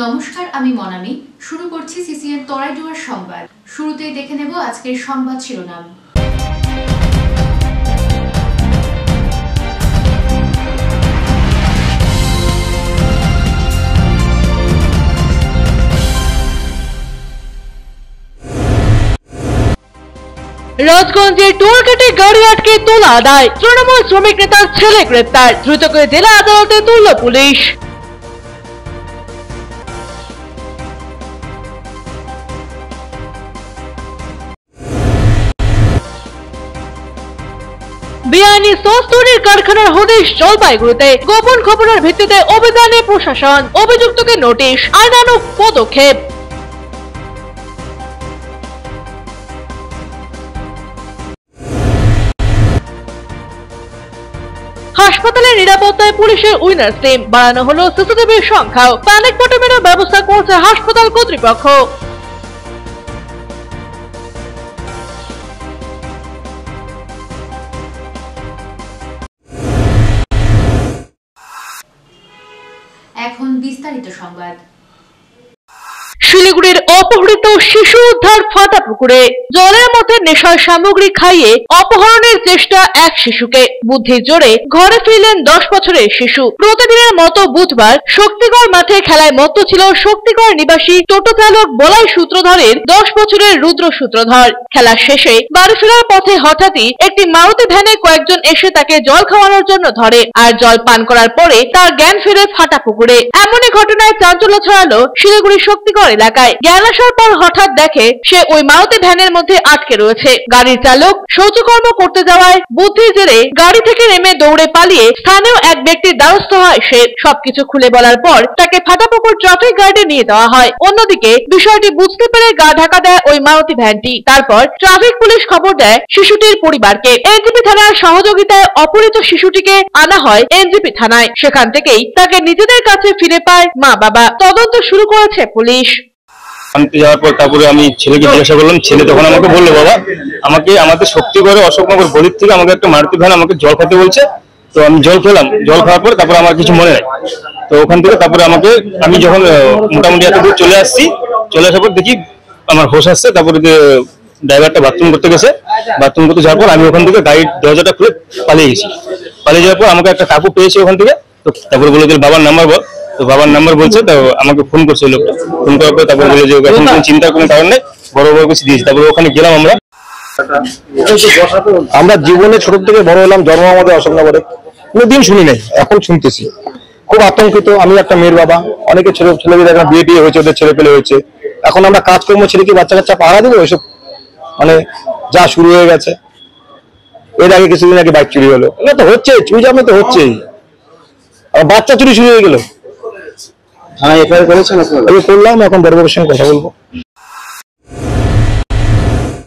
নমস্কার, আমি মনামি। শুরু করছি সিসিএন তরাইডুয়ার সংবাদ। শুরুতেই দেখে নেব আজকের সংবাদ শিরোনাম। রাজগঞ্জে টোলগেটে গাড়ি আটকে তোলা আদায়, তৃণমূল শ্রমিক নেতার ছেলে গ্রেপ্তার, দ্রুত করে জেলা আদালতে তুলল পুলিশ। বেআইনি সস তৈরির কারখানার হদিশ জলপাইগুড়িতে, গোপন খবরের ভিত্তিতে অভিযানে প্রশাসন, অভিযুক্তকে নোটিশ, আইনানুগ পদক্ষেপ। হাসপাতালের নিরাপত্তায় পুলিশের উইনার্স টিম বাড়ানো হলো, সিসিটিভির সংখ্যাও, প্যানিক বাটনের ব্যবস্থা করছে হাসপাতাল কর্তৃপক্ষ। এখন বিস্তারিত সংবাদ। শিলিগুড়ির অপহৃত শিশু উদ্ধার ফাটা পুকুরে, জলের মধ্যে নেশার সামগ্রী খাইয়ে অপহরণের চেষ্টা এক শিশুকে, বুদ্ধির জোরে ঘরে ফিরলেন 10 বছরের শিশু। প্রতিদিনের মতো বুধবার শক্তিগড় মাঠে খেলায় মত্ত ছিল শক্তিগড় নিবাসী টোটো চালক বলাই সূত্রধরের 10 বছরের রুদ্র সূত্রধর। খেলা শেষে বাড়ি ফেরার পথে হঠাৎই একটি মারুতি ভ্যানে কয়েকজন এসে তাকে জল খাওয়ানোর জন্য ধরে, আর জল পান করার পরে তার জ্ঞান ফিরে ফাটা পুকুরে। এমনই ঘটনায় চাঞ্চল্য ছড়ালো শিলিগুড়ি শক্তিগড় এলাকায়। জ্ঞান আসার পর হঠাৎ দেখে সে ওই মারুতি ভ্যানের মধ্যে আটকে রয়েছে। গাড়ির চালক শৌচকর্ম করতে যাওয়ায় বুদ্ধির জেরে গাড়ি থেকে নেমে দৌড়ে পালিয়ে স্থানীয় এক ব্যক্তির দ্বারস্থ হয় সে। সবকিছু খুলে বলার পর তাকে ফাটাপুকুর ট্রাফিক গার্ডে নিয়ে যাওয়া হয়। অন্যদিকে বিষয়টি বুঝতে পেরে গা ঢাকা দেয় ওই মারুতি ভ্যানটি। তারপর ট্রাফিক পুলিশ খবর দেয় শিশুটির পরিবারকে। এনজিপি থানার সহযোগিতায় অপহৃত শিশুটিকে আনা হয় এনজিপি থানায়। সেখান থেকেই তাকে নিজেদের কাছে ফিরে পায় মা বাবা। তদন্ত শুরু করেছে পুলিশ। আনতে যাওয়ার পর তারপরে আমি ছেলেকে জিজ্ঞাসা করলাম, ছেলে তখন আমাকে বললো, বাবা আমাকে আমাদের শক্তিগড়ে অশোকনগর গলির থেকে আমাকে একটা মারুতি ভ্যান আমাকে জল খেতে বলছে। তো আমি জল খেলাম, জল খাওয়ার পরে তারপরে আমার কিছু মনে নাই। তো ওখান থেকে তারপরে আমি যখন মোটামুটি এত দূর চলে আসছি, চলে আসার পর দেখি আমার হোশ আসছে। তারপরে ড্রাইভারটা বাথরুম করতে গেছে, বাথরুম করতে যাওয়ার পর আমি ওখান থেকে গাড়ির দরজাটা খুলে পালিয়ে গেছি। পালিয়ে যাওয়ার পর আমাকে একটা কাকু পেয়েছে ওখান থেকে। তো তারপরে বলে যে বাবার নাম্বার বল। তো বাবার নাম্বার বলছে, তো আমাকে ফোন করছে লোকটা। ফোন করার পর তারপরে বলে যে এখন কোনো চিন্তার কোনো কারণ নেই, বড় কিছু দিয়েছি। তারপরে ওখানে গেলাম। আমরা জীবনে ছোট থেকে বড় হলাম, জন্ম আমাদের অশোকনগরে, কোনোদিন শুনি নাই, এখন শুনতেছি। খুব আতঙ্কিত। আমি একটা মেয়ের বাবা, অনেকে ছেলেদের এখন বিয়ে টিয়ে হয়েছে, ওদের ছেলে পেলে হয়েছে। এখন আমরা কাজকর্ম ছেড়ে কি বাচ্চা কাচ্চা পাহারা দেবো? এসব মানে যা শুরু হয়ে গেছে। এর আগে কিছুদিন আগে বাইক চুরি হলো, এটা তো হচ্ছে, চুরি জামে তো হচ্ছেই। আর বাচ্চা চুরি শুরু হয়ে গেল। হ্যাঁ, এফআইআর করেছেন? আমি করলাম, এখন বড়বাবুর সঙ্গে কথা বলবো।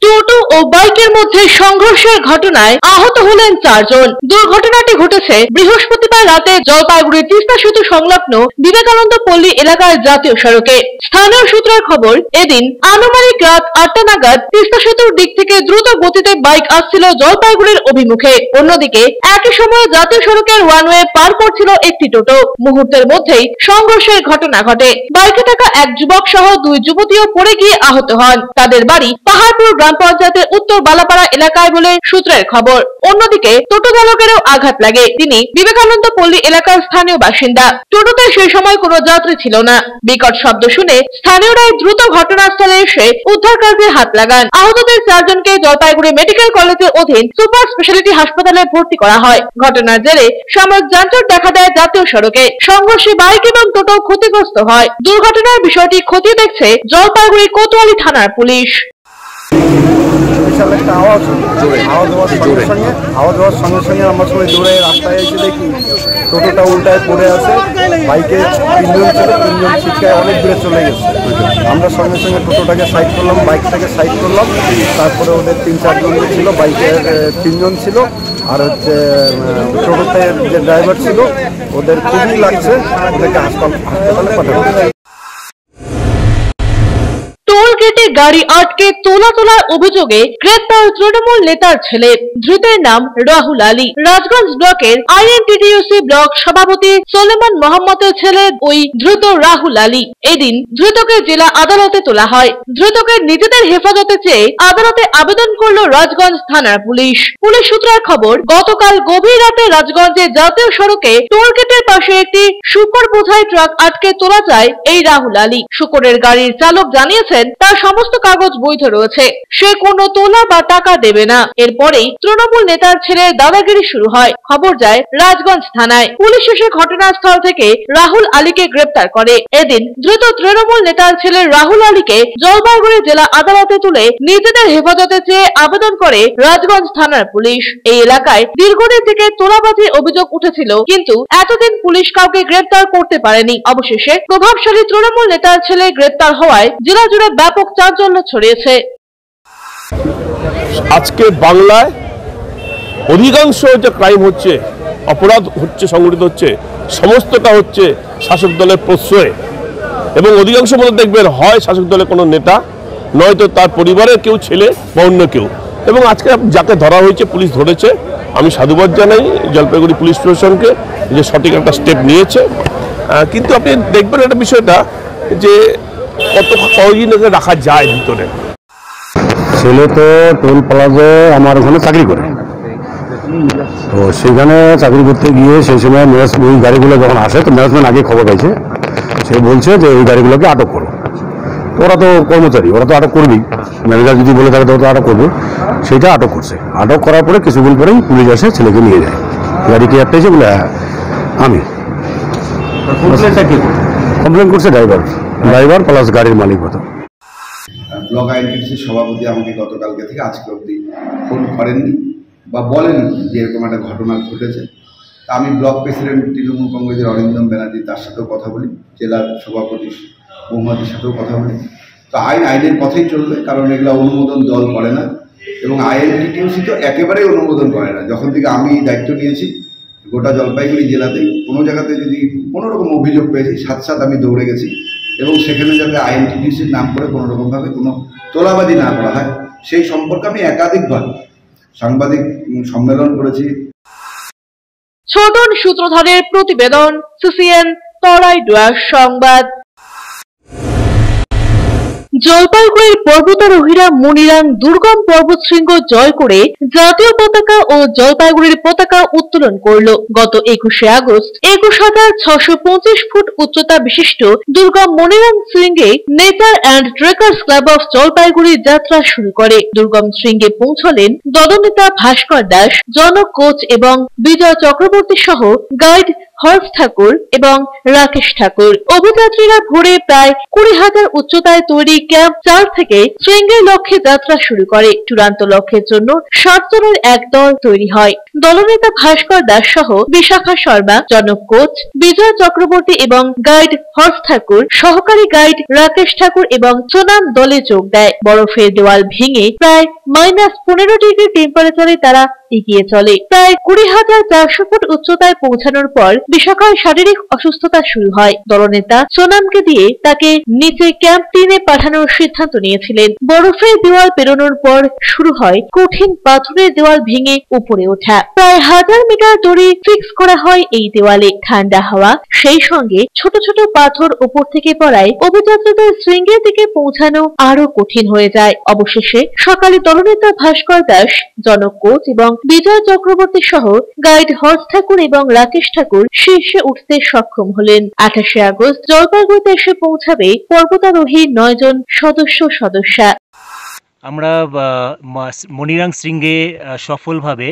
টোটো ও বাইকের মধ্যে সংঘর্ষের ঘটনায় আহত হলেন 4 জন। দুর্ঘটনাটি ঘটেছে বৃহস্পতিবার রাতে জলপাইগুড়ি তিস্তা সেতু সংলগ্ন বিবেকানন্দ পল্লী এলাকার জাতীয় সড়কে। স্থানীয় সূত্রের খবর, এদিন আনুমানিক রাত 8টা নাগাদ তিস্তা সেতুর দিক থেকে দ্রুত গতিতে বাইক আসছিল জলপাইগুড়ির অভিমুখে। অন্যদিকে একই সময়ে জাতীয় সড়কের ওয়ানওয়ে পার করছিল একটি টোটো। মুহূর্তের মধ্যেই সংঘর্ষের ঘটনা ঘটে। বাইকে থাকা এক যুবক সহ 2 যুবতীও পড়ে গিয়ে আহত হন। তাদের বাড়ি পাহাড়পুর গ্রাম পঞ্চায়েতের উত্তর বালাপাড়া এলাকায় বলে সূত্রের খবর। অন্যদিকে টোটো চালকেরও আঘাত লাগে। তিনি বিবেকানন্দ পল্লী এলাকার স্থানীয় বাসিন্দা। টোটোতে সেই সময় কোনো যাত্রী ছিল না। বিকট শব্দ শুনে স্থানীয়রাই দ্রুত ঘটনাস্থলে এসে উদ্ধার কাজে হাত লাগান। আহতদের 4 জনকে জলপাইগুড়ি মেডিকেল কলেজের অধীন সুপার স্পেশালিটি হাসপাতালে ভর্তি করা হয়। ঘটনার জেরে সাময়িক যানজট দেখা দেয় জাতীয় সড়কে। সংঘর্ষে বাইক এবং টোটো ক্ষতিগ্রস্ত হয়। দুর্ঘটনার বিষয়টি খতিয়ে দেখছে জলপাইগুড়ি কোতোয়ালি থানার পুলিশ। বিশাল একটা আওয়াজ হওয়ার সঙ্গে সঙ্গে আমরা সবাই দৌড়ে রাস্তায় এসে দেখি টোটোটা উল্টায় পড়ে আছে। বাইকে 3 জন ছিল, 3 জন ছিটকায় অনেক দূরে চলে গেছে। আমরা সঙ্গে সঙ্গে টোটোটাকে সাইড করলাম, বাইকটাকে সাইড করলাম। তারপরে ওদের 3-4 জন ছিল, বাইকে 3 জন ছিল, আর হচ্ছে টোটোতে যে ড্রাইভার ছিল, ওদের খুবই লাগছে, ওদেরকে হাসপাতালে পাঠানো। তিনটি গাড়ি আটকে তোলার অভিযোগে গ্রেপ্তার তৃণমূল নেতার ছেলে। ধৃতের নাম রাহুল আলী। রাজগঞ্জ ব্লকের আইএনটিটিইউসি ব্লক সভাপতি সোলেমান মোহাম্মদের ছেলে ওই ধৃত রাহুল আলী। এদিন ধৃতকে জেলা আদালতে তোলা হয়। ধৃতকে নিজেদের হেফাজতে চেয়ে আদালতে আবেদন করল রাজগঞ্জ থানার পুলিশ। পুলিশ সূত্রের খবর, গতকাল গভীর রাতে রাজগঞ্জে জাতীয় সড়কে টোলগেটের পাশে একটি শুকর বোঝাই ট্রাক আটকে তোলা যায় এই রাহুল আলী। শুকরের গাড়ির চালক জানিয়েছেন তার সমস্ত কাগজ বৈধ রয়েছে, সে কোনো তোলা বা টাকা দেবে না। এরপরেই তৃণমূল নেতার ছেলের দাদাগিরি শুরু হয়। খবর যায় রাজগঞ্জ থানায়। পুলিশ এসে ঘটনাস্থল থেকে রাহুল আলীকে গ্রেপ্তার করে। এদিন ধৃত তৃণমূল নেতার ছেলে রাহুল আলীকে জলপাইগুড়ি জেলা আদালতে তুলে নিজেদের হেফাজতে চেয়ে আবেদন করে রাজগঞ্জ থানার পুলিশ। এই এলাকায় দীর্ঘদিন থেকে তোলাবাজির অভিযোগ উঠেছিল, কিন্তু এতদিন পুলিশ কাউকে গ্রেপ্তার করতে পারেনি। অবশেষে প্রভাবশালী তৃণমূল নেতার ছেলে গ্রেপ্তার হওয়ায় জেলা জুড়ে ব্যাপক চাঞ্চল্য ছড়িয়েছে। আজকে বাংলায় অধিকাংশ যে ক্রাইম হচ্ছে, অপরাধ হচ্ছে, সংগঠিত হচ্ছে, সমস্তটা হচ্ছে শাসক দলের প্রশ্রয়ে, এবং অধিকাংশ মধ্যে দেখবেন হয় শাসক দলের কোনো নেতা, নয়তো তার পরিবারের কেউ ছেলে বা অন্য কেউ। এবং আজকে যাকে ধরা হয়েছে পুলিশ ধরেছে, আমি সাধুবাদ জানাই জলপাইগুড়ি পুলিশ প্রশাসনকে যে সঠিক একটা স্টেপ নিয়েছে। কিন্তু আপনি দেখবেন একটা বিষয়টা যে কতদিন রাখা যায় ভিতরে। ছেলে তো টোল প্লাজে আমার ওখানে চাকরি করে, তো সেখানে চাকরি করতে গিয়ে সেই সময় ওই গাড়িগুলো যখন আসে তো ম্যানেজমেন্ট আগে খবর পাইছে, সে বলছে যে এই গাড়িগুলোকে আটক করো। তো ওরা তো কর্মচারী, ওরা তো আটক করবেই, ম্যানেজার যদি বলে থাকে তো আটক করবে। সেইটা আটক করছে। আটক করার পরে কিছুদিন পরেই পুলিশ আসে, ছেলেকে নিয়ে যায়। গাড়ি কে একটা এসে বলে হ্যাঁ আমি। কমপ্লেন করছে ড্রাইভার প্লাস গাড়ির মালিক হতো। ব্লক আইএনটিটিসির সভাপতি আমাকে গতকালকে থেকে আজকে অবধি ফোন করেননি বা বলেননি যে এরকম একটা ঘটনা ঘটেছে। আমি ব্লক প্রেসিডেন্ট তৃণমূল কংগ্রেসের অরিন্দম ব্যানার্জি, তার সাথেও কথা বলি, জেলার সভাপতি মহুমাদির সাথেও কথা বলি। তো আইনের পথেই চলবে, কারণ এগুলো অনুমোদন দল করে না, এবং আইএনটিটিইউসি তো একেবারেই অনুমোদন করে না। যখন থেকে আমি দায়িত্ব নিয়েছি গোটা জলপাইগুড়ি জেলাতেই কোনো জায়গাতে যদি কোনো রকম অভিযোগ পেয়েছি, সাথে আমি দৌড়ে গেছি, এবং সেখানে যাতে আইএনটিটিইউসির নাম করে কোনো রকমভাবে কোনো তোলাবাজি না করা হয় সেই সম্পর্কে আমি একাধিকবার সাংবাদিক সম্মেলন করেছি। ছোটন সূত্রধরের প্রতিবেদন, সিসিএন তরাইডুয়ার সংবাদ। জলপাইগুড়ির পর্বতারোহীরা মনিরাং দুর্গম পর্বতশৃঙ্গ জয় করে জাতীয় পতাকা ও জলপাইগুড়ির পতাকা উত্তোলন করল। গত 21শে আগস্ট 21,625 ফুট উচ্চতা বিশিষ্ট দুর্গম মনিরাং শৃঙ্গে nature and trekkers club of Jalpaiguri যাত্রা শুরু করে। দুর্গম শৃঙ্গে পৌঁছলেন দলনেতা ভাস্কর দাস, জনক কোচ এবং বিজয় চক্রবর্তী সহ গাইড হর্ষ ঠাকুর এবং রাকেশ ঠাকুর। অভিযাত্রীরা ভোরে প্রায় 20,000 উচ্চতায় তৈরি ক্যাম্প 4 থেকে শৃঙ্গের লক্ষ্যে যাত্রা শুরু করে। চূড়ান্ত লক্ষ্যের জন্য 7 জনের এক দল তৈরি হয়। দলনেতা ভাস্কর দাস সহ বিশাখা শর্মা, জনক কোচ, বিজয় চক্রবর্তী এবং গাইড হর্ষ ঠাকুর, সহকারী গাইড রাকেশ ঠাকুর এবং সোনাম দলে যোগ দেয়। বরফের দেওয়াল ভেঙে প্রায় -15 ডিগ্রি টেম্পারেচারে তারা এগিয়ে চলে। প্রায় 20,400 ফুট উচ্চতায় পৌঁছানোর পর বিশাখার শারীরিক অসুস্থতা শুরু হয়। দলনেতা সোনামকে দিয়ে তাকে নিচে ক্যাম্প 3-এ পাঠানোর সিদ্ধান্ত নিয়েছিলেন। বরফের দেওয়াল পেরোনোর পর শুরু হয় কঠিন পাথরের দেওয়াল ভেঙে উপরে ওঠা। প্রায় 1000 মিটার দড়ি ফিক্স করা হয় এই দেওয়ালে। ঠান্ডা হাওয়া, সেই সঙ্গে ছোট ছোট পাথর উপর থেকে পড়ায় অভিযাত্রীদের শৃঙ্গের দিকে পৌঁছানো আরো কঠিন হয়ে যায়। অবশেষে সকালে দলনেতা ভাস্কর দাস, জনক কোচ এবং বিজয় চক্রবর্তী সহ গাইড হর্ষ ঠাকুর এবং রাকেশ ঠাকুর শীর্ষে উঠতে সক্ষম হলেন। 28শে আগস্ট জলপাইগুড়িতে এসে পৌঁছাবে পর্বতারোহী 9 জন সদস্যা। আমরা মনিরাং শৃঙ্গে সফলভাবে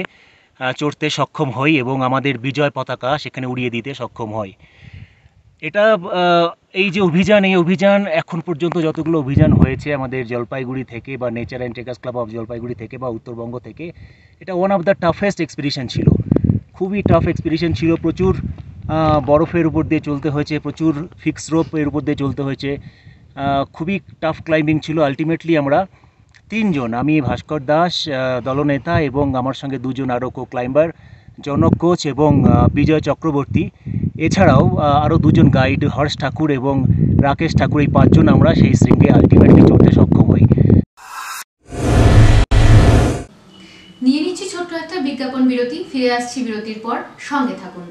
চড়তে সক্ষম হই এবং আমাদের বিজয় পতাকা সেখানে উড়িয়ে দিতে সক্ষম হয়। এটা এই যে অভিযান এখন পর্যন্ত যতগুলো অভিযান হয়েছে আমাদের জলপাইগুড়ি থেকে বা nature and trekkers club of Jalpaiguri থেকে বা উত্তরবঙ্গ থেকে, এটা one of the toughest expedition ছিল। খুবই টাফ এক্সপিডিশন ছিল। প্রচুর বরফের উপর দিয়ে চলতে হয়েছে, প্রচুর ফিক্স রোপের উপর দিয়ে চলতে হয়েছে, খুবই টাফ ক্লাইম্বিং ছিল। আলটিমেটলি আমরা 3 জন, আমি ভাস্কর দাস দলনেতা এবং আমার সঙ্গে 2 জন আরও কো ক্লাইম্বার, জনক কোচ এবং বিজয় চক্রবর্তী, এছাড়াও আরও দুজন গাইড হর্ষ ঠাকুর এবং রাকেশ ঠাকুর, এই 5 জন আমরা সেই শৃঙ্গে আলটিমেটলি চড়তে সক্ষম হই। নিয়ে নিচ্ছি ছোট্ট একটা বিজ্ঞাপন বিরতি, ফিরে আসছি বিরতির পর, সঙ্গে থাকুন।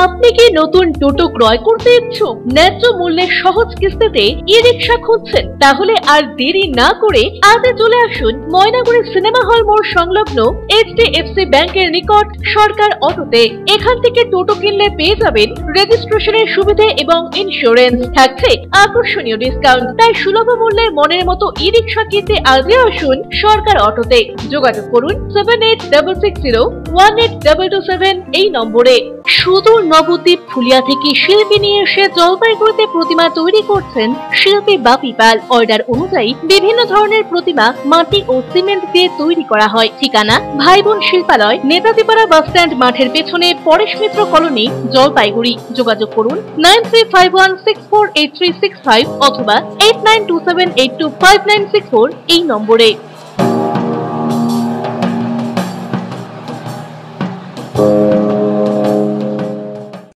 আপনি কি নতুন টোটো ক্রয় করতে ইচ্ছুক? ন্যায্য মূল্যে সহজ কিস্তিতে ই-রিকশা খুঁজছেন? তাহলে আর দেরি না করে আজই চলে আসুন ময়নাগুড়ি সিনেমা হল মোড় সংলগ্ন HDFC ব্যাংকের নিকট সরকার অটোতে। এখান থেকে টোটো কিনলে পেয়ে যাবেন রেজিস্ট্রেশনের সুবিধে এবং ইন্স্যুরেন্স, থাকছে আকর্ষণীয় ডিসকাউন্ট। তাই সুলভ মূল্যে মনের মতো ই-রিকশা কিনতে আজই আসুন সরকার অটোতে। যোগাযোগ করুন 7866018227 এই নম্বরে। সুদূর নবদ্বীপ ফুলিয়া থেকে শিল্পী নিয়ে এসে জলপাইগুড়িতে প্রতিমা তৈরি করছেন শিল্পী বাপি পাল। অর্ডার অনুযায়ী বিভিন্ন ধরনের প্রতিমা মাটি ও সিমেন্ট দিয়ে তৈরি করা হয়। ঠিকানা ভাই বোন শিল্পালয়, নেতাজিপাড়া বাস স্ট্যান্ড মাঠের পেছনে পরেশ মিত্র কলোনি, জলপাইগুড়ি। যোগাযোগ করুন 9351648365 অথবা 8927825964 এই নম্বরে।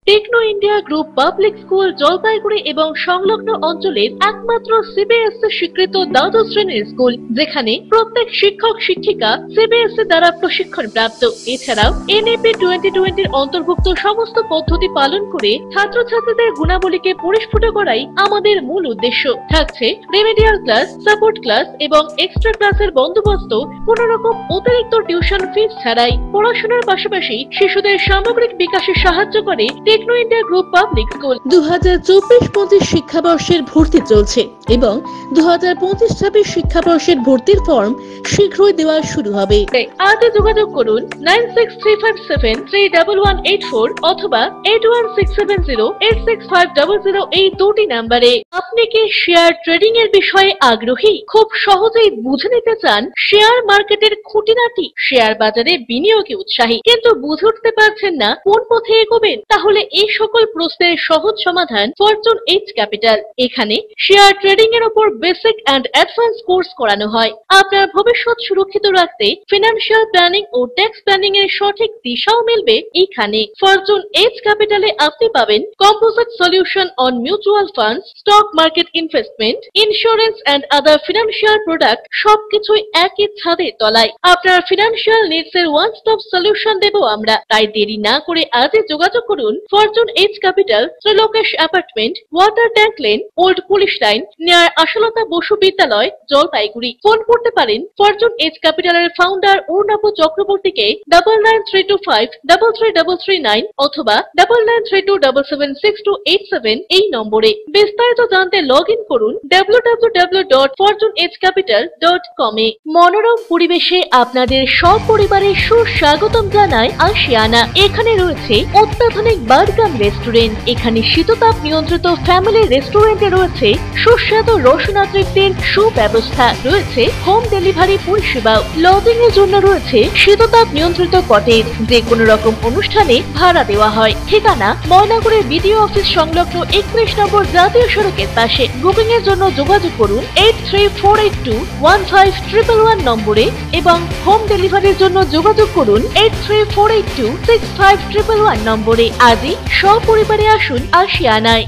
Techno India group public school Jalpaiguri এবং সংলগ্ন অঞ্চলের একমাত্র সিবিএসসি স্বীকৃত দ্বাদশ শ্রেণীর স্কুল, যেখানে প্রত্যেক শিক্ষক শিক্ষিকা সিবিএসসি দ্বারা প্রশিক্ষণ প্রাপ্ত। এছাড়াও এনএপি 2020 অন্তর্ভুক্ত সমস্ত পদ্ধতি পালন করে ছাত্রছাত্রীদের গুণাবলীকে পরিস্ফুট করাই আমাদের মূল উদ্দেশ্য। থাকছে রেমেডিয়াল ক্লাস, সাপোর্ট ক্লাস এবং এক্সট্রা ক্লাসের বন্দোবস্ত, কোনো রকম অতিরিক্ত টিউশন ফিস ছাড়াই। পড়াশোনার পাশাপাশি শিশুদের সামগ্রিক বিকাশে সাহায্য করে Techno India group public school. 2024-25 শিক্ষাবর্ষের ভর্তি চলছে এবং 2025-26 শিক্ষাবর্ষের ভর্তির ফর্ম শীঘ্রই দেওয়া শুরু হবে। আজই যোগাযোগ করুন 9635731184 অথবা 8167086500 এই দুটি নাম্বারে। আপনি কি শেয়ার ট্রেডিং এর বিষয়ে আগ্রহী? খুব সহজেই বুঝে নিতে চান শেয়ার মার্কেটের খুঁটিনাটি, শেয়ার বাজারে বিনিয়োগে উৎসাহী, কিন্তু বুঝে উঠতে পারছেন না কোন পথে এগোবেন? তাহলে এই সকল প্রশ্নের সহজ সমাধান ফরচুন এইচ ক্যাপিটাল। এখানে শেয়ার ট্রেডিং এর উপর বেসিক এন্ড অ্যাডভান্স কোর্স করানো হয়। আপনার ভবিষ্যৎ সুরক্ষিত রাখতে ফিনান্সিয়াল প্ল্যানিং ও ট্যাক্স প্ল্যানিং এর সঠিক দিশাও মিলবে এইখানে। ফরচুন এইচ ক্যাপিটালে আপনি পাবেন composite solution on mutual funds, stock market investment, insurance and other financial product, সবকিছুই একই ছাদের তলায়। আপনার ফিনান্সিয়াল নিডস এর ওয়ান স্টপ সলিউশন দেব আমরা। তাই দেরি না করে আজই যোগাযোগ করুন Fortune H Capital, Trilokesh apartment, water tank lane, old police line, near Ashalata Basu বিদ্যালয়, জলপাইগুড়ি। ফোন করতে পারেন ফরচুন এইচ ক্যাপিটালের ফাউন্ডার অরুণাভ চক্রবর্তীকে 9932533339 অথবা 9932776287 এই নম্বরে। বিস্তারিত জানতে লগ ইন করুন www.fortunehcapital.com এ। মনোরম পরিবেশে আপনাদের সপরিবারে সুস্বাগতম জানায় আশিয়ানা। এখানে রয়েছে অত্যাধুনিক বার্গার রেস্টুরেন্ট। এখানে শীততাপ নিয়ন্ত্রিত ফ্যামিলি রেস্টুরেন্টে রয়েছে সুস্বাদু রসনা তৃপ্তির সুব্যবস্থা, রয়েছে হোম ডেলিভারি পরিষেবাও। লজিং এর জন্য রয়েছে শীততাপ নিয়ন্ত্রিত কটেজ, যে কোনো রকম অনুষ্ঠানে ভাড়া দেওয়া হয়। ঠিকানা ময়নাগুড়ি বিডিও অফিস সংলগ্ন 31 নম্বর জাতীয় সড়কের পাশে। বুকিং এর জন্য যোগাযোগ করুন 8348215111 নম্বরে এবং হোম ডেলিভারির জন্য যোগাযোগ করুন 8348265111 নম্বরে। আজই সপরিবারে আসুন আশিয়ানায়।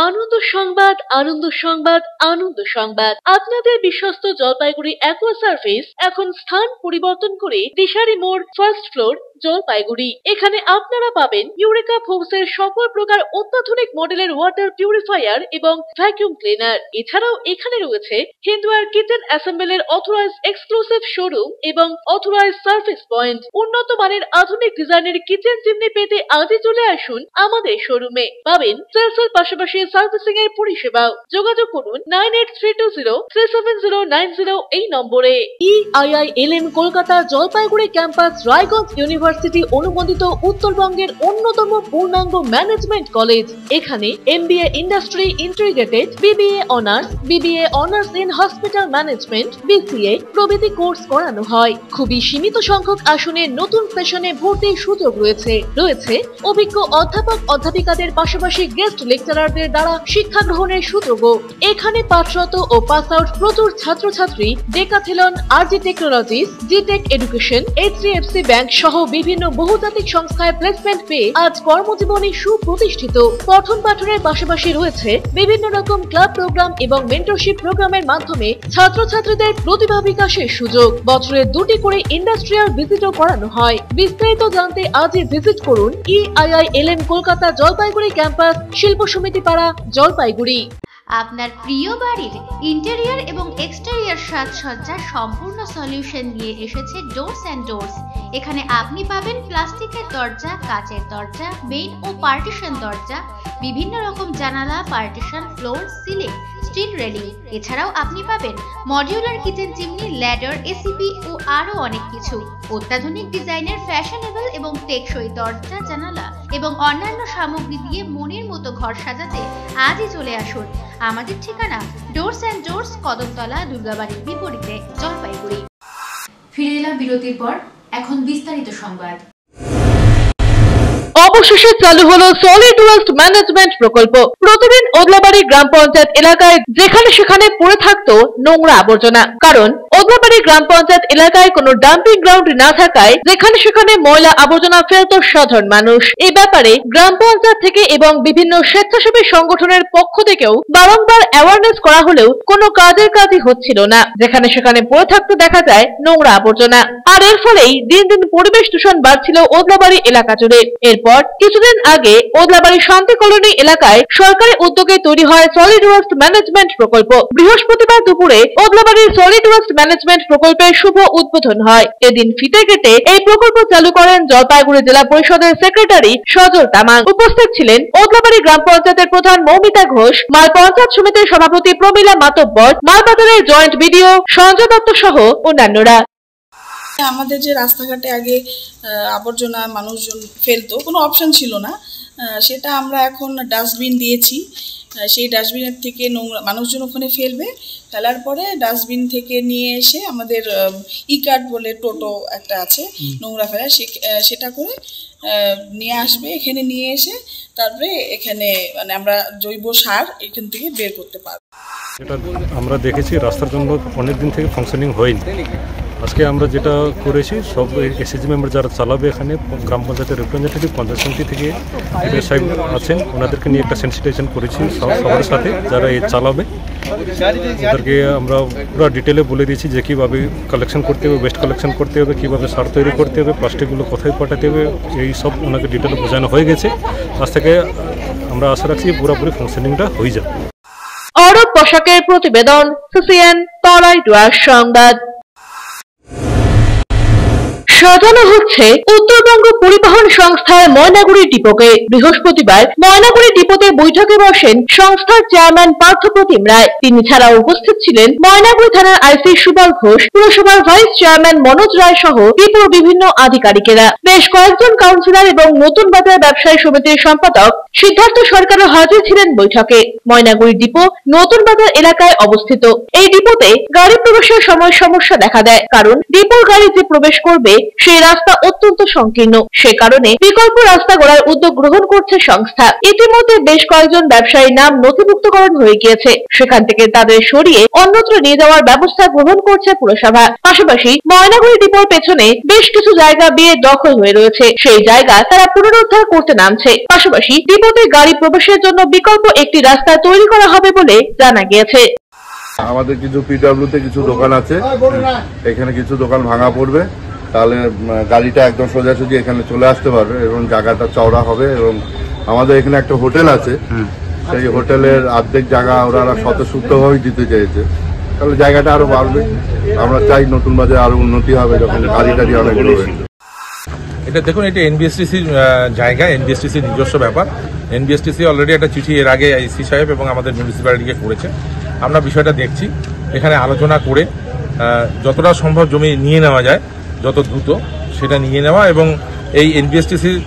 আনন্দ সংবাদ, আনন্দ সংবাদ, আনন্দ সংবাদ। আপনাদের বিশ্বস্ত জলপাইগুড়ি অ্যাকোয়া সার্ভিস এখন স্থান পরিবর্তন করে দিশারি মোড়, ফার্স্ট ফ্লোর, জলপাইগুড়ি। এখানে আপনারা পাবেন ইউরেকা ফোর্বসের সকল প্রকার অত্যাধুনিক মডেলের ওয়াটার পিউরিফায়ার এবং ভ্যাকুয়াম ক্লিনার। এছাড়াও এখানে রয়েছে Hindware kitchen অ্যাসেম্বলের authorised exclusive showroom এবং অথরাইজড সার্ভিস পয়েন্ট। উন্নত মানের আধুনিক ডিজাইনের কিচেন চিমনি পেতে আজই চলে আসুন আমাদের শোরুমে। পাবেন সেলসের পাশাপাশি সার্ভিসিং এর পরিষেবাও। যোগাযোগ করুন 9832037090 এই নম্বরে। EIILM Kolkata Jalpaiguri campus, Raiganj university university অনুমোদিত উত্তরবঙ্গের অন্যতম পূর্ণাঙ্গ ম্যানেজমেন্ট কলেজ। এখানে MBA industry integrated, BBA honours in hospital management, BCA প্রভৃতি কোর্স করানো হয়। খুবই সীমিত সংখ্যক আসনে নতুন সেশনে ভর্তির সুযোগ রয়েছে। অভিজ্ঞ অধ্যাপক অধ্যাপিকাদের পাশাপাশি গেস্ট লেকচারারদের দ্বারা শিক্ষা গ্রহণের সুযোগও। এখানে পাঠরত ও পাস আউট প্রচুর ছাত্রছাত্রী ডেকাথেলন, RG টেকনোলজিস, জিটেক এডুকেশন, HDFC ব্যাংক সহ বিভিন্ন বহুজাতিক সংস্থায় প্লেসমেন্ট পেয়ে আজ কর্মজীবনে সুপ্রতিষ্ঠিত। পঠন পাঠনের পাশাপাশি রয়েছে বিভিন্ন রকম ক্লাব প্রোগ্রাম এবং মেন্টরশিপ প্রোগ্রামের মাধ্যমে ছাত্রছাত্রীদের প্রতিভা বিকাশের সুযোগ। বছরে 2টি করে ইন্ডাস্ট্রিয়াল ভিজিটও করানো হয়। বিস্তারিত জানতে আজই ভিজিট করুন EIILM কলকাতা জলপাইগুড়ি ক্যাম্পাস, শিল্প সমিতি পাড়া, জলপাইগুড়ি। আপনার প্রিয় বাড়ির ইন্টেরিয়র এবং এক্সটেরিয়র সাজসজ্জার সম্পূর্ণ সলিউশন নিয়ে এসেছে ডোরস অ্যান্ড ডোরস। এখানে আপনি পাবেন প্লাস্টিকের দরজা, কাচের দরজা, মেইন ও পার্টিশন দরজা, বিভিন্ন রকম জানালা, partition, floor, ceiling, steel railing. এছাড়াও আপনি পাবেন modular kitchen chimney, ladder, ACP ও আরো অনেক কিছু। অত্যাধুনিক ডিজাইনের ফ্যাশনেবল এবং টেকসই দরজা, জানালা এবং অন্যান্য সামগ্রী দিয়ে মনের মতো ঘর সাজাতে আজই চলে আসুন। আমাদের ঠিকানা ডোরস অ্যান্ড ডোরস, কদমতলা, দুর্গাবাড়ির বিপরীতে, জলপাইগুড়ি। ফিরে এলাম বিরতির পর, এখন বিস্তারিত সংবাদ। অবশেষে চালু হলো সলিড ওয়েস্ট ম্যানেজমেন্ট প্রকল্প। প্রতিদিন ওদলাবাড়ি গ্রাম পঞ্চায়েত এলাকায় যেখানে সেখানে পড়ে থাকতো নোংরা আবর্জনা। কারণ ওদলাবাড়ি গ্রাম পঞ্চায়েত এলাকায় কোনো ডাম্পিং গ্রাউন্ড না থাকায় যেখানে সেখানে ময়লা আবর্জনা ফেলত সাধারণ মানুষ। এই ব্যাপারে গ্রাম পঞ্চায়েত থেকে এবং বিভিন্ন স্বেচ্ছাসেবী সংগঠনের পক্ষ থেকেও বারংবার অ্যাওয়ারনেস করা হলেও কোনো কাজই হচ্ছিল না। যেখানে সেখানে পড়ে থাকতে দেখা যায় নোংরা আবর্জনা। আর এর ফলেই দিন দিন পরিবেশ দূষণ বাড়ছিল ওদলাবাড়ি এলাকা জুড়ে। এরপর কিছুদিন আগে ওদলাবাড়ি শান্তি কলোনি এলাকায় সরকারি উদ্যোগে তৈরি হয় সলিড ওয়েস্ট ম্যানেজমেন্ট প্রকল্প। বৃহস্পতিবার দুপুরে ওদলাবাড়ির সলিড ওয়েস্ট ম্যানেজমেন্ট প্রকল্পের শুভ উদ্বোধন হয়। এদিন ফিতে কেটে এই প্রকল্প চালু করেন জলপাইগুড়ি জেলা পরিষদের সেক্রেটারি সজল তামাং। উপস্থিত ছিলেন ওদলাবাড়ি গ্রাম পঞ্চায়েতের প্রধান মৌমিতা ঘোষ, মাল পঞ্চায়েত সমিতির সভাপতি প্রমীলা মাতব্বর, মালবাজারের জয়েন্ট বিডিও সঞ্জয় দত্ত সহ অন্যান্যরা। আমাদের যে রাস্তাঘাটে আগে আবর্জনা মানুষজন ফেলতো, কোনো অপশন ছিল না, সেটা আমরা এখন ডাস্টবিন দিয়েছি। সেই ডাস্টবিনের থেকে নোংরা মানুষজন ওখানে ফেলবে, ফেলার পরে ডাস্টবিন থেকে নিয়ে এসে আমাদের কার্ট বলে টোটো একটা আছে নোংরা ফেলা, সেটা করে নিয়ে আসবে। এখানে নিয়ে এসে তারপরে এখানে মানে আমরা জৈব সার এখান থেকে বের করতে পারবো। এটা আমরা দেখেছি রাস্তার জন্য অনেক দিন থেকে ফাংশনিং হয়নি। আজকে আমরা যেটা করেছি, সব এসএসজি মেম্বার যারা চালাবে, এখানে গ্রাম পঞ্চায়েতের রিপ্রেজেন্টেটিভ, পঞ্চায়েত সমিতি থেকে সাহেব আছেন, ওনাদেরকে নিয়ে একটা সেন্সিটাইজেশন করেছি সবার সাথে যারা এই চালাবে। ওদেরকে আমরা পুরো ডিটেলে বলে দিয়েছি যে কীভাবে কালেকশন করতে হবে, ওয়েস্ট কালেকশন করতে হবে, কীভাবে সার তৈরি করতে হবে, প্লাস্টিকগুলো কোথায় পাঠাতে হবে, এই সব ওনাকে ডিটেলে বোঝানো হয়ে গেছে। আজ থেকে আমরা আশা রাখছি পুরোপুরি ফাংশনিংটা হয়ে যাবে। অরূপ পোশাকের প্রতিবেদন, CCN তরাই ডুয়ার সংবাদ। সাজানো হচ্ছে উত্তরবঙ্গ পরিবহন সংস্থার ময়নাগুড়ি ডিপোকে। বৃহস্পতিবার ময়নাগুড়ি ডিপোতে বৈঠকে বসেন সংস্থার চেয়ারম্যান পার্থপ্রতিম রায়। তিনি ছাড়াও উপস্থিত ছিলেন ময়নাগুড়ি থানার আইসি সুবল ঘোষ, পুরসভার ভাইস চেয়ারম্যান মনোজ রায় সহ ডিপোর বিভিন্ন আধিকারিকেরা। বেশ কয়েকজন কাউন্সিলর এবং নতুন বাজার ব্যবসায়ী সমিতির সম্পাদক সিদ্ধার্থ সরকারও হাজির ছিলেন বৈঠকে। ময়নাগুড়ি ডিপো নতুন বাজার এলাকায় অবস্থিত। এই ডিপোতে গাড়ি প্রবেশের সময় সমস্যা দেখা দেয়, কারণ ডিপোর গাড়ি যে প্রবেশ করবে সেই রাস্তা অত্যন্ত সংকীর্ণ। সে কারণে বিকল্প রাস্তা গড়ার উদ্যোগ গ্রহণ করছে সংস্থা। ইতিমধ্যে বেশ কয়েকজন ব্যবসায়ীর নাম নথিভুক্তকরণ হয়ে গিয়েছে। সেখান থেকে তাদের সরিয়ে অন্যত্র নিয়ে যাওয়ার ব্যবস্থা গ্রহণ করছে পুরসভা। পাশাপাশি ময়নাগুড়ি ডিপোর পেছনে বেশ কিছু জায়গা বেদখল হয়ে রয়েছে, সেই জায়গা তারা পুনরুদ্ধার করতে নামছে। পাশাপাশি ডিপোতে গাড়ি প্রবেশের জন্য বিকল্প একটি রাস্তা তৈরি করা হবে বলে জানা গিয়েছে। আমাদের কিছু পিডব্লিউতে কিছু দোকান আছে, এখানে কিছু দোকান ভাঙা পড়বে, তাহলে গাড়িটা একদম সোজাসুজি এখানে চলে আসতে পারবে এবং জায়গাটা চওড়া হবে। এবং আমাদের এখানে একটা হোটেল আছে, সেই হোটেলের অর্ধেক জায়গা ওরা স্বতঃস্ফূর্তভাবে দিতে চেয়েছে, তাহলে জায়গাটা আরো বাড়বে। আমরা চাই নতুন বাজারে আরো উন্নতি হবে যখন গাড়ি টাড়ি অনেক হবে। এটা দেখুন, এটা এনবিএসটিসির জায়গা, এনবিএসটিসির নিজস্ব ব্যাপার। এনবিএসটিসি অলরেডি একটা চিঠি এর আগে আইসি সাহেব এবং আমাদের মিউনিসিপ্যালিটিকে করেছে। আমরা বিষয়টা দেখছি, এখানে আলোচনা করে যতটা সম্ভব জমি নিয়ে নেওয়া যায়, যত দ্রুত সেটা নিয়ে নেওয়া এবং এই এনবিএসটিসির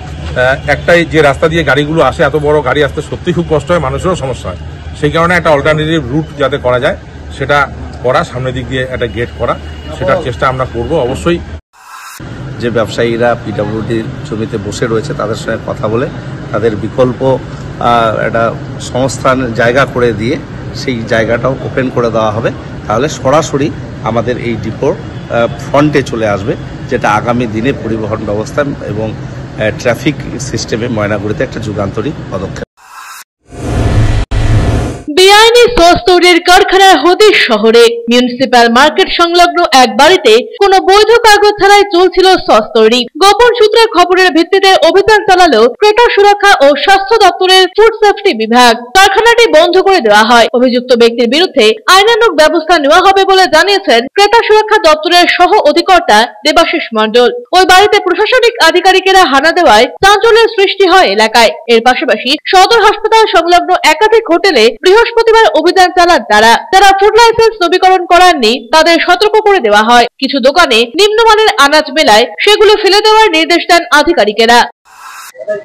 একটাই যে রাস্তা দিয়ে গাড়িগুলো আসে, এত বড় গাড়ি আসতে সত্যি খুব কষ্ট হয়, মানুষেরও সমস্যা হয়। সেই কারণে একটা অল্টারনেটিভ রুট যাতে করা যায় সেটা করা, সামনের দিক দিয়ে একটা গেট করা, সেটার চেষ্টা আমরা করব অবশ্যই। যে ব্যবসায়ীরা পিডব্লিউডির জমিতে বসে রয়েছে তাদের সঙ্গে কথা বলে তাদের বিকল্প একটা সংস্থান জায়গা করে দিয়ে সেই জায়গাটাও ওপেন করে দেওয়া হবে, তাহলে সরাসরি আমাদের এই ডিপোর ফ্রন্টে চলে আসবে, যেটা আগামী দিনে পরিবহন ব্যবস্থা এবং ট্রাফিক সিস্টেমে ময়নাগুড়িতে একটা যুগান্তরী পদক্ষেপ। বেআইনি সস তৈরির কারখানায় হদিশ শহরে মিউনিসিপ্যাল মার্কেট সংলগ্ন এক বাড়িতে কোনো বৈধ কাগজ ছাড়াই চলছিল সস তৈরি। গোপন সূত্রে খবরের ভিত্তিতে অভিযান চালালো ক্রেতা সুরক্ষা ও স্বাস্থ্য দপ্তরের ফুড সেফটি বিভাগ। কারখানাটি বন্ধ করে দেওয়া হয়। অভিযুক্ত ব্যক্তির বিরুদ্ধে আইনানুগ ব্যবস্থা নেওয়া হবে বলে জানিয়েছেন ক্রেতা সুরক্ষা দপ্তরের সহ অধিকর্তা দেবাশিস মণ্ডল। ওই বাড়িতে প্রশাসনিক আধিকারিকেরা হানা দেওয়ায় চাঞ্চল্যের সৃষ্টি হয় এলাকায়। এর পাশাপাশি সদর হাসপাতাল সংলগ্ন একাধিক হোটেলে বৃহস্পতিবার অভিযান চালান তারা। যারা ফুড লাইসেন্স নবীকরণ করাননি তাদের সতর্ক করে দেওয়া হয়। কিছু দোকানে নিম্নমানের আনাজ মেলায় সেগুলো ফেলে দেওয়ার নির্দেশ দেন আধিকারিকেরা।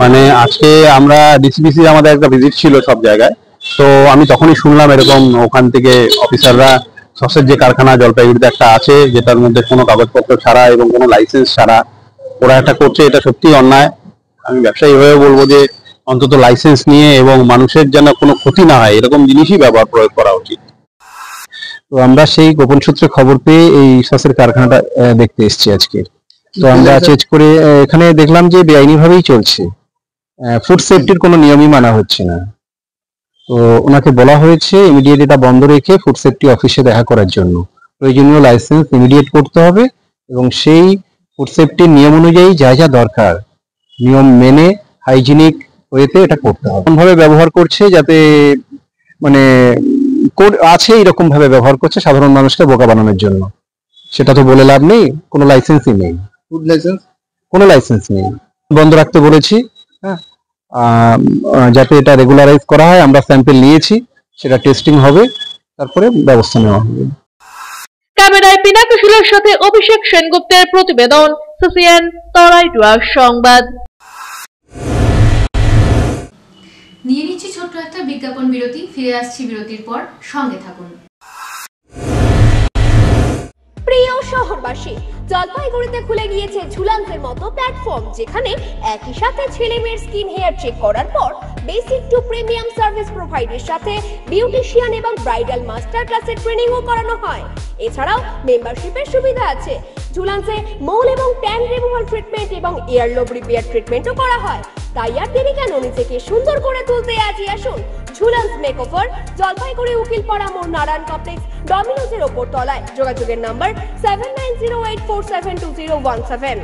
মানে আজকে আমরা ডিসিবিসি আমাদের একটা ভিজিট ছিল সব জায়গায়, তো আমি তখনই শুনলাম এরকম ওখান থেকে অফিসাররা সসের যে কারখানা জলপাইগুড়িতে একটা আছে যেটার মধ্যে কোনো কাগজপত্র ছাড়া এবং কোনো লাইসেন্স ছাড়া ওরা একটা করছে, এটা সত্যিই অন্যায়। আমি ব্যবসায়ী হয়ে বলবো যে অন্তত লাইসেন্স নিয়ে এবং মানুষের যেন কোনো ক্ষতি না হয় এরকম জিনিসই ব্যবহার প্রয়োগ করা উচিত। তো আমরা সেই গোপন সূত্রে খবর পেয়ে এই সসের কারখানাটা দেখতে এসেছি আজকে। তো আমরা চেক করে এখানে দেখলাম যে বেআইনি ভাবেই চলছে, ফুড সেফটির কোনো নিয়মই মানা হচ্ছে না। তো ওনাকে বলা হয়েছে ইমিডিয়েট এটা বন্ধ রেখে ফুড সেফটি অফিসে দেখা করার জন্য। প্রয়োজনীয় লাইসেন্স ইমিডিয়েট করতে হবে এবং সেই ফুড সেফটির নিয়ম অনুযায়ী যা যা দরকার নিয়ম মেনে হাইজিনিক ওয়েতে এটা করতে হবে। এমন ভাবে ব্যবহার করছে যাতে মানে আছে এরকম ভাবে ব্যবহার করছে সাধারণ মানুষকে বোকা বানানোর জন্য। সেটা তো বলে লাভ নেই, কোনো লাইসেন্সই নেই, ফুড লাইসেন্স কোনো লাইসেন্স নেই। বন্ধ রাখতে বলেছি, হ্যাঁ, যাতে এটা রেগুলারাইজ করা হয়। আমরা স্যাম্পল নিয়েছি, সেটা টেস্টিং হবে, তারপরে ব্যবস্থা নেওয়া হবে। ক্যামেরায় পিনাকি শিলের সাথে অভিষেক সেনগুপ্তের প্রতিবেদন, সিসিএন তরাইটুয়া সংবাদ। নিয়ে নিচ্ছি ছোট্ট একটা বিজ্ঞাপন বিরতি, ফিরে আসছি বিরতির পর, সঙ্গে থাকুন। প্রিয় শহরবাসী, জলপাইগুড়িতে খুলে গিয়েছে ঝুলান্তের মতো প্ল্যাটফর্ম, যেখানে একই সাথে ছেলে মেয়ের স্কিন হেয়ার চেক করার পর বেসিক টু প্রিমিয়াম সার্ভিস প্রোভাইডের সাথে বিউটিশিয়ান এবং ব্রাইডাল মাস্টার ক্লাসের ট্রেনিংও করানো হয়। এছাড়াও মেম্বারশিপের সুবিধা আছে। ঝুলান্সে মৌল এবং ট্যান রিমুভাল ট্রিটমেন্ট এবং ইয়ারলোব রিপেয়ার ট্রিটমেন্টও করা হয়। তাই আর দেরি কেন, নিজেকে সুন্দর করে তুলতে আজই আসুন ঝুলান্স মেকওভার, জলপাইগুড়ি উকিলপাড়া মোড়, নারায়ণ কমপ্লেক্স, ডমিনোজের ওপর তলায়। যোগাযোগের নাম্বার 7908472017।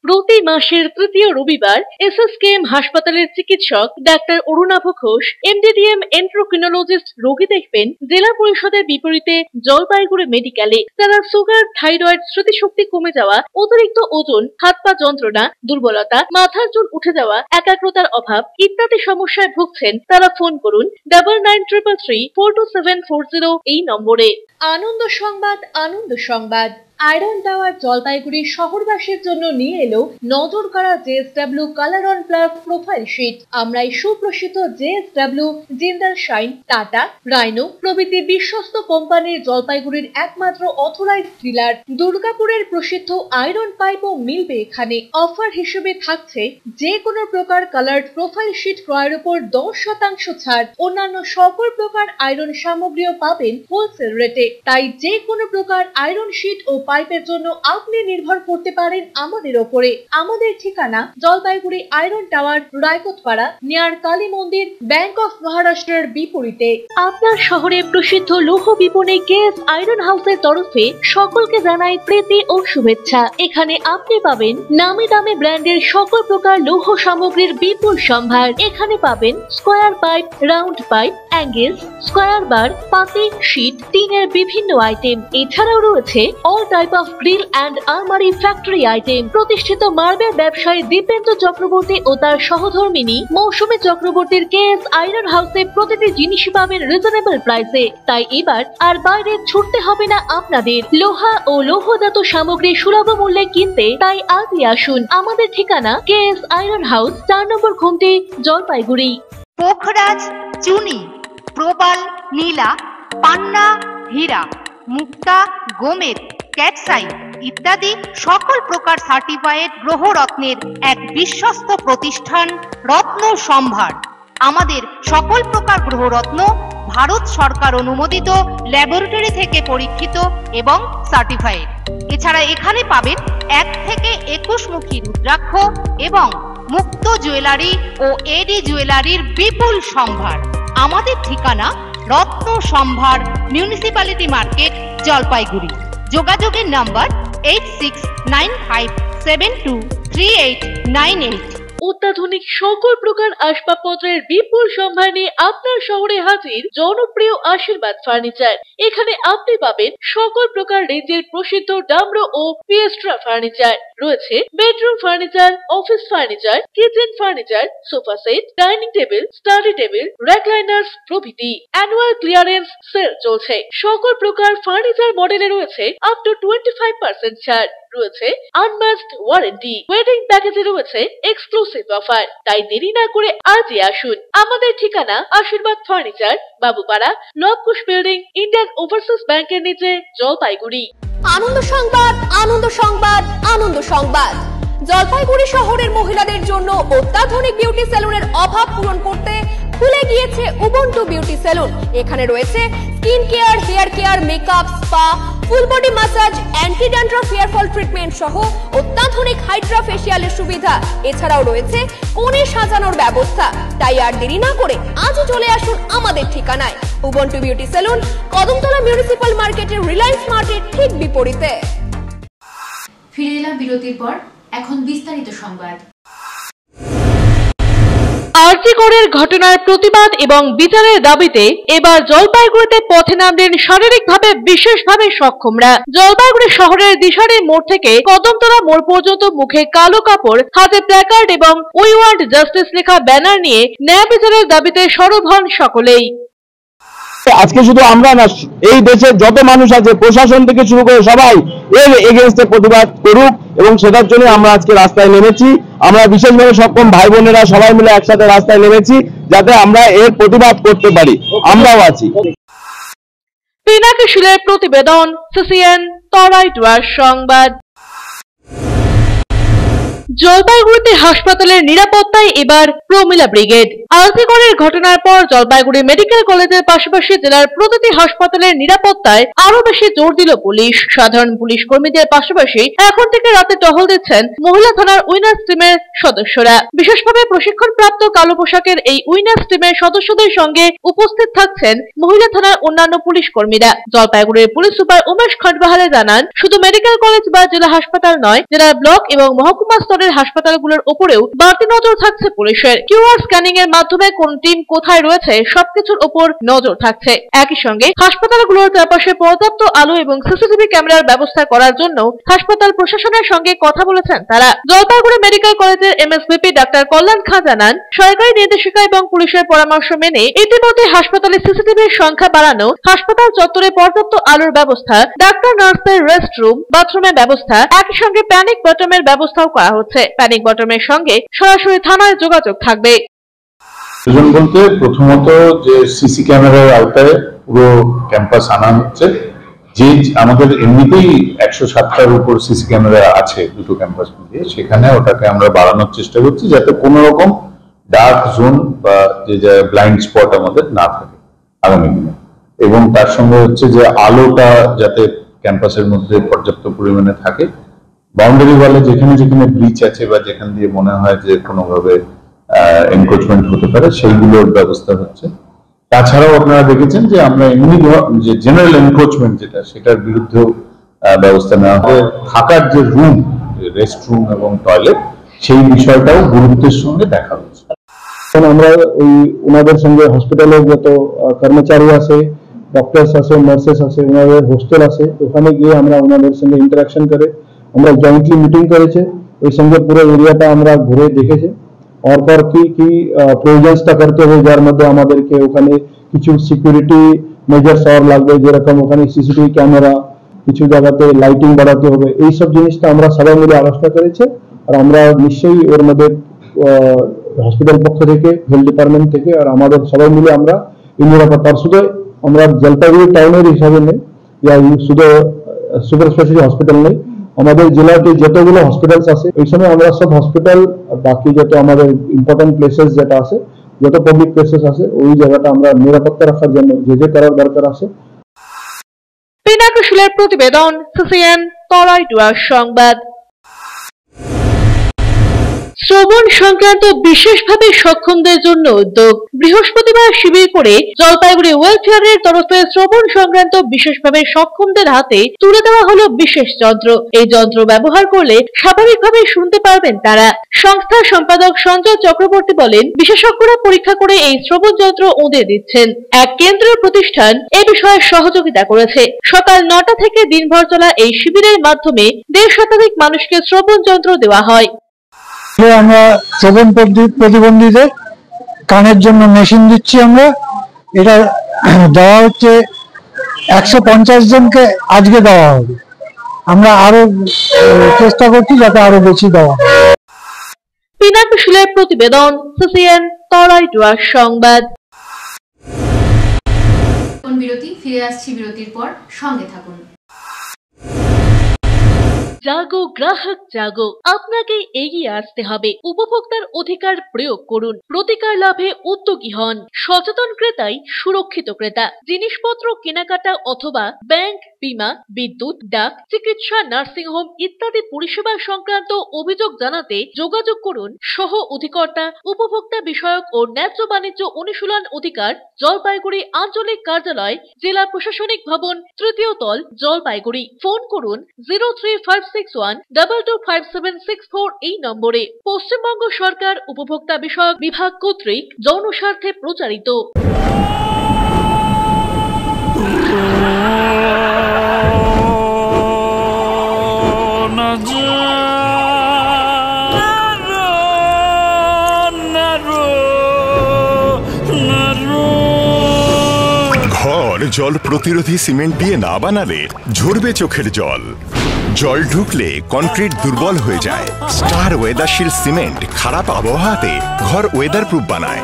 প্রতি মাসের তৃতীয় রবিবার এসএসকেএম হাসপাতালের চিকিৎসক ডাক্তার অরুণাভ ঘোষ এমডিডিএম এন্ড্রোক্রিনোলজিস্ট রোগী দেখবেন জেলা পরিষদের বিপরীতে জলপাইগুড়ি মেডিকেলে। যারা সুগার, থাইরয়েড, স্মৃতিশক্তি কমে যাওয়া, অতিরিক্ত ওজন, হাত পা যন্ত্রণা, দুর্বলতা, মাথার চুল উঠে যাওয়া, একাগ্রতার অভাব ইত্যাদি সমস্যায় ভুগছেন তারা ফোন করুন 9933342740 এই নম্বরে। আনন্দ সংবাদ, আনন্দ সংবাদ। আয়রন টাওয়ার জলপাইগুড়ি শহরবাসীর জন্য নিয়ে এলো নজর কাড়া JSW colour on plus profile sheet. আমরাই সুপ্রসিদ্ধ JSW, Jindal shine, Tata, Rhino প্রভৃতি বিশ্বস্ত কোম্পানির জলপাইগুড়ির একমাত্র অথরাইজড ডিলার। দুর্গাপুরের প্রসিদ্ধ আয়রন পাইপও মিলবে এখানে। অফার হিসেবে থাকছে যে কোনো প্রকার কালার্ড প্রোফাইল শিট ক্রয়ের উপর 10% ছাড়। অন্যান্য সকল প্রকার আয়রন সামগ্রীও পাবেন হোলসেল রেটে। তাই যে কোনো প্রকার আয়রন শিট ও পাইপের জন্য আপনি নির্ভর করতে পারেন আমাদের ওপরে। আমাদের ঠিকানা Jalpaiguri iron tower, Raikotpara, near Kali মন্দির, ব্যাংক অফ মহারাষ্ট্রের বিপরীতে। আপনার শহরে প্রসিদ্ধ লৌহ বিপণী কেএস আয়রন হাউসের তরফে সকলকে জানাই প্রীতি ও শুভেচ্ছা। এখানে আপনি পাবেন নামি দামি ব্র্যান্ডের সকল প্রকার লৌহ সামগ্রীর বিপুল সম্ভার। এখানে পাবেন square pipe, round pipe, angles, square bar, পাতি, শীট, টিনের বিভিন্ন আইটেম। এছাড়াও রয়েছে all type of grill and armoury factory item. প্রতিষ্ঠিত মার্বেল ব্যবসায়ী দীপেন্দ্র চক্রবর্তী ও তার সহধর্মিনী মৌসুমী চক্রবর্তীর কেএস আয়রন হাউসে প্রতিটি জিনিস পাবেন রিজনেবল প্রাইসে। তাই এবার আর বাইরে ছুটতে হবে না আপনাদের। লোহা ও লৌহজাত সামগ্রী সুলভ মূল্যে কিনতে তাই আজই আসুন। আমাদের ঠিকানা কেএস আয়রন হাউস, 4 নম্বর ঘুমটি, জলপাইগুড়ি। পোখরাজ, চুনি, প্রবাল, নীলা, পান্না, হীরা, মুক্তা, গোমেদ, ক্যাটসাই ইত্যাদি সকল প্রকার সার্টিফাইড গ্রহরত্নের এক বিশ্বস্ত প্রতিষ্ঠান রত্ন সম্ভার। আমাদের সকল প্রকার গ্রহরত্ন ভারত সরকার অনুমোদিত ল্যাবরেটরি থেকে পরীক্ষিত এবং সার্টিফাইড। এছাড়া এখানে পাবেন 1 থেকে 21 মুখী রুদ্রাক্ষ এবং মুক্ত জুয়েলারি ও এডি জুয়েলারির বিপুল সম্ভার। আমাদের ঠিকানা রত্ন সম্ভার, মিউনিসিপ্যালিটি মার্কেট, জলপাইগুড়ি। যোগাযোগের নাম্বার 8695723898। অত্যাধুনিক সকল প্রকার আসবাবপত্রের বিপুল সম্ভার নিয়ে আপনার শহরে হাজির জনপ্রিয় আশীর্বাদ ফার্নিচার। এখানে আপনি পাবেন সকল প্রকার রেঞ্জের প্রসিদ্ধ ডামরো ও পিয়েস্ট্রা ফার্নিচার। রয়েছে bedroom furniture, office furniture, kitchen furniture, sofa set, dining table, study table, recliners প্রভৃতি। অ্যানুয়াল ক্লিয়ারেন্স সেল চলছে। সকল প্রকার ফার্নিচার মডেলে রয়েছে আপ টু 25% ছাড়। রয়েছে আনমাস্কড ওয়ারেন্টি। ওয়েডিং প্যাকেজে রয়েছে এক্সক্লুসিভ অফার। তাই দেরি না করে আজই আসুন। আমাদের ঠিকানা Ashirbad furniture, Babupara, Labkush building, Indian overseas ব্যাংকের নিচে, জলপাইগুড়ি। আনন্দ সংবাদ, আনন্দ সংবাদ, আনন্দ সংবাদ। জলপাইগুড়ি শহরের মহিলাদের জন্য অত্যাধুনিক বিউটি সেলুনের অভাব পূরণ করতে খুলে গিয়েছে উবুন্টু বিউটি সেলুন। এখানে রয়েছে skin care, hair care, makeup, spa, full body massage, anti dandruff hair fall treatment সহ অত্যাধুনিক হাইড্রা ফেশিয়ালের সুবিধা। এছাড়াও রয়েছে কোণে সাজানোর ব্যবস্থা। তাই আর দেরি না করে আজই চলে আসুন আমাদের ঠিকানায়। Ubuntu beauty salon, Kadamtala municipal মার্কেটের রিলায়েন্স মার্টের ঠিক বিপরীতে। ফিরে এলাম বিরতির পর, এখন বিস্তারিত সংবাদ। আরজি করের ঘটনার প্রতিবাদ এবং বিচারের দাবিতে এবার জলপাইগুড়িতে পথে নামলেন শারীরিকভাবে বিশেষভাবে সক্ষমরা। জলপাইগুড়ি শহরের দিশারি মোড় থেকে কদমতলা মোড় পর্যন্ত মুখে কালো কাপড়, হাতে প্ল্যাকার্ড এবং উই ওয়ান্ট জাস্টিস লেখা ব্যানার নিয়ে ন্যায় বিচারের দাবিতে সরব হন সকলেই। আজকে শুধু আমরা না, এই দেশের যত মানুষ আছে, প্রশাসন থেকে শুরু করে সবাই এর এগেইনস্টে প্রতিবাদ করুক এবং সেটার জন্য আমরা আজকে রাস্তায় নেমেছি। আমরা বিশেষভাবে সক্ষম ভাই বোনেরা সবাই মিলে একসাথে রাস্তায় নেমেছি যাতে আমরা এর প্রতিবাদ করতে পারি। আমরাও আছি। পিনাকি শিলের প্রতিবেদন, সিসিএন, তরাই ডুয়ার সংবাদ। জলপাইগুড়িতে হাসপাতালের নিরাপত্তায় এবার প্রমিলা ব্রিগেড। আরজি করের ঘটনার পর জলপাইগুড়ি মেডিকেল কলেজের পাশাপাশি জেলার প্রতিটি হাসপাতালের নিরাপত্তায় আরো বেশি জোর দিল পুলিশ। সাধারণ পুলিশ কর্মীদের পাশাপাশি এখন থেকে রাতে টহল দিচ্ছেন মহিলা থানার উইনার্স টিমের সদস্যরা। বিশেষভাবে প্রশিক্ষণপ্রাপ্ত কালো পোশাকের এই উইনার্স টিমের সদস্যদের সঙ্গে উপস্থিত থাকছেন মহিলা থানার অন্যান্য পুলিশ কর্মীরা। জলপাইগুড়ির পুলিশ সুপার উমেশ খণ্ডবাহালে জানান, শুধু মেডিকেল কলেজ বা জেলা হাসপাতাল নয়, জেলার ব্লক এবং মহকুমা স্তরের হাসপাতালগুলোর উপরেও বাড়তি নজর থাকছে পুলিশের। কিউআর স্ক্যানিং এর মাধ্যমে কোন টিম কোথায় রয়েছে সবকিছুর উপর নজর থাকছে। একই সঙ্গে হাসপাতালগুলোর চারপাশে পর্যাপ্ত আলো এবং সিসিটিভি ক্যামেরার ব্যবস্থা করার জন্য হাসপাতাল প্রশাসনের সঙ্গে কথা বলেছেন তারা। জলপাইগুড়ি মেডিকেল কলেজের এমএসভিপি ডাক্তার কল্যাণ খাঁ জানান, সরকারি নির্দেশিকা এবং পুলিশের পরামর্শ মেনে ইতিমধ্যে হাসপাতালে সিসিটিভির সংখ্যা বাড়ানো, হাসপাতাল চত্বরে পর্যাপ্ত আলোর ব্যবস্থা, ডাক্তার নার্সদের রেস্টরুম, বাথরুমের ব্যবস্থা, একই সঙ্গে প্যানিক বটমের ব্যবস্থাও করা হচ্ছে। প্যানিক বটমের সঙ্গে সরাসরি থানায় যোগাযোগ থাকবে। বলতে প্রথমত যে সিসি ক্যামেরার আওতায় পুরো ক্যাম্পাস আনা হচ্ছে। যে আমাদের এমনিতেই 107টার উপর সিসি ক্যামেরা আছে দুটো ক্যাম্পাস মিলিয়ে, সেখানে ওটাকে আমরা বাড়ানোর চেষ্টা করছি যাতে কোনো রকম ডার্ক জোন বা যে ব্লাইন্ড স্পট আমাদের না থাকে আগামী দিনে। এবং তার সঙ্গে হচ্ছে যে আলোটা যাতে ক্যাম্পাসের মধ্যে পর্যাপ্ত পরিমাণে থাকে। বাউন্ডারি ওয়ালে যেখানে যেখানে ব্রিচ আছে বা যেখান দিয়ে মনে হয় যে কোনোভাবে এনক্রোচমেন্ট হতে পারে সেইগুলোর ব্যবস্থা হচ্ছে। তাছাড়াও আপনারা দেখেছেন যে আমরা এমনি যে জেনারেল এনক্রোচমেন্ট যেটা, সেটার বিরুদ্ধেও ব্যবস্থা নেওয়া হবে। থাকার যে রুম, রেস্ট রুম এবং টয়লেট, সেই বিষয়টাও গুরুত্বের সঙ্গে দেখা হচ্ছে। আমরা ওই ওনাদের সঙ্গে হসপিটালের যত কর্মচারী আছে ডক্টরস আছে, নার্সেস আছে, ওনাদের হোস্টেল আছে, ওখানে গিয়ে আমরা ওনাদের সঙ্গে ইন্টারাকশন করে আমরা জয়েন্টলি মিটিং করেছে, ওই সঙ্গে পুরো এরিয়াটা আমরা ঘুরে দেখেছি। পর কি প্রয়োজনটা করতে হবে, যার মধ্যে আমাদেরকে ওখানে কিছু সিকিউরিটি মেজার্স আর লাগবে, যেরকম ওখানে সিসিটিভি ক্যামেরা, কিছু জায়গাতে লাইটিং বাড়াতে হবে, এইসব জিনিসটা আমরা সবাই মিলে আলোচনা করেছে। আর আমরা নিশ্চয়ই ওর মধ্যে হসপিটাল পক্ষ থেকে, হেলথ ডিপার্টমেন্ট থেকে আর আমাদের সবাই মিলে আমরা এই নিরাপত্তার শুধু আমরা জলপাইগুড়ি টাউনের হিসাবে নেই, শুধু সুপার স্পেশালিটি হসপিটাল নেই, আমাদের জেলাতে যতগুলো হসপিটালস আছে ওই সময় আমরা সব হসপিটাল, বাকি যত আমাদের ইম্পর্টেন্ট প্লেসেস যেটা আছে, যত পাবলিক প্লেসেস আছে, ওই জায়গাটা আমরা নিরাপত্তা রাখার জন্য যে করার দরকার আছে। পিনাকশিলের প্রতিবেদন, সিসিএন তরাইডুয়ার সংবাদ। শ্রবণ সংক্রান্ত বিশেষভাবে সক্ষমদের জন্য উদ্যোগ। বৃহস্পতিবার শিবির করে জলপাইগুড়ি ওয়েলফেয়ারের তরফে শ্রবণ সংক্রান্ত বিশেষভাবে সক্ষমদের হাতে তুলে দেওয়া হলো বিশেষ যন্ত্র। এই যন্ত্র ব্যবহার করলে স্বাভাবিকভাবে শুনতে পারবেন তারা। সংস্থার সম্পাদক সঞ্জয় চক্রবর্তী বলেন, বিশেষজ্ঞরা পরীক্ষা করে এই শ্রবণ যন্ত্র ওদের দিচ্ছেন। এক কেন্দ্রীয় প্রতিষ্ঠান এ বিষয়ে সহযোগিতা করেছে। সকাল 9টা থেকে দিনভর চলা এই শিবিরের মাধ্যমে 1.5 শতাধিক মানুষকে শ্রবণ যন্ত্র দেওয়া হয়। আমরা শ্রবণ প্রতিবন্ধীদের কানের জন্য মেশিন দিচ্ছি। আমরা এটা দেওয়া হচ্ছে 150 জনকে আজকে দেওয়া হবে। আমরা আরো চেষ্টা করছি যাতে আরো বেশি দেওয়া হয়। পিনাকশিলের প্রতিবেদন, সিসিএন তরাইডুয়ার সংবাদ। বিরতি, ফিরে আসছি বিরতির পর, সঙ্গে থাকুন। জাগো গ্রাহক জাগো, আপনাকে এগিয়ে আসতে হবে। উপভোক্তার অধিকার প্রয়োগ করুন, প্রতিকার লাভে উদ্যোগী হন। সচেতন ক্রেতাই সুরক্ষিত ক্রেতা। জিনিসপত্র কেনাকাটা অথবা ব্যাংক, বীমা, বিদ্যুৎ, ডাক, চিকিৎসা, নার্সিংহোম ইত্যাদি পরিষেবা সংক্রান্ত অভিযোগ জানাতে যোগাযোগ করুন সহ অধিকর্তা, উপভোক্তা বিষয়ক ও ন্যায্য বাণিজ্য অনুশীলন অধিকার, জলপাইগুড়ি আঞ্চলিক কার্যালয়, জেলা প্রশাসনিক ভবন, 3য় তল, জলপাইগুড়ি। ফোন করুন 03561225764 এই নম্বরে। পশ্চিমবঙ্গ সরকার উপভোক্তা বিষয়ক বিভাগ কর্তৃক জনস্বার্থে প্রচারিত। ঘর জল প্রতিরোধী সিমেন্ট দিয়ে না বানালে ঝরবে চোখের জল। জল ঢুকলে কনক্রিট দুর্বল হয়ে যায়। স্টার ওয়েদারশিল্ড সিমেন্ট খারাপ আবহাওয়াতে ঘর ওয়েদার প্রুফ বানায়।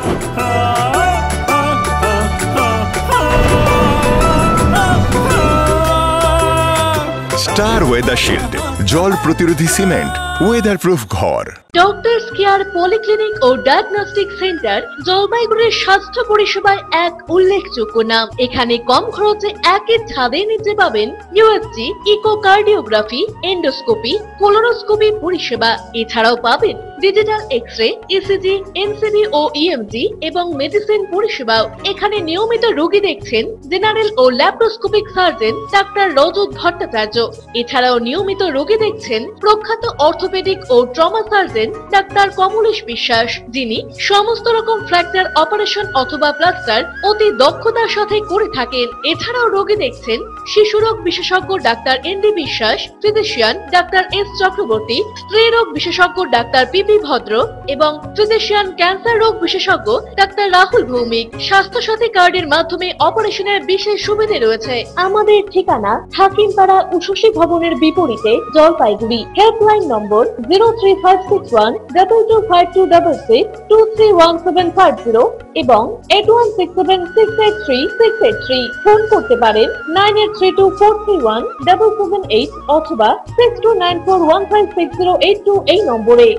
স্টার ওয়েদারশিল্ড জল প্রতিরোধী সিমেন্ট, ওয়েদার প্রুফ ঘর। ডক্টরস কেয়ার পলিক্লিনিক ও ডায়াগনস্টিক সেন্টার জলপাইগুড়ির স্বাস্থ্য পরিষেবায় এক উল্লেখযোগ্য নাম। এখানে কম খরচে একই ছাদের নিচে পাবেন ইউএসজি, ইকোকার্ডিওগ্রাফি, এন্ডোস্কোপি, কোলোনোস্কোপি পরিষেবা। এছাড়াও পাবেন ডিজিটাল এক্স-রে, ইসিজি, এনসিবি ও ইএমজি এবং মেডিসিন পরিষেবাও। এখানে নিয়মিত রোগী দেখছেন জেনারেল ও ল্যাপ্রোস্কোপিক সার্জন ডাক্তার রজত ভট্টাচার্য। এছাড়াও নিয়মিত রোগী দেখছেন প্রখ্যাত অর্থোপেডিক ও ট্রমা সার্জন ডাক্তার কমলেশ বিশ্বাস, যিনি সমস্ত রকম ফ্র্যাকচার অপারেশন অথবা প্লাস্টার অতি দক্ষতার সাথে করে থাকেন। এছাড়াও রোগী দেখছেন শিশুরোগ বিশেষজ্ঞ ডাক্তার এনডি বিশ্বাস, ফিজিশিয়ান ডাক্তার এস চক্রবর্তী, স্ত্রী রোগ বিশেষজ্ঞ ডাক্তার পিপি ভদ্র এবং ফিজিশিয়ান ক্যান্সার রোগ বিশেষজ্ঞ ডাক্তার রাহুল ভৌমিক। স্বাস্থ্য সাথী কার্ডের মাধ্যমে অপারেশনের বিশেষ সুবিধা রয়েছে। আমাদের ঠিকানা হাকিমপাড়া উষসী ভবনের বিপরীতে, জলপাইগুড়ি। হেল্পলাইন নম্বর 03561225266, 231750 এবং 8167683683। ফোন করতে পারেন 9832431778 অথবা 6294156082 এই নম্বরে।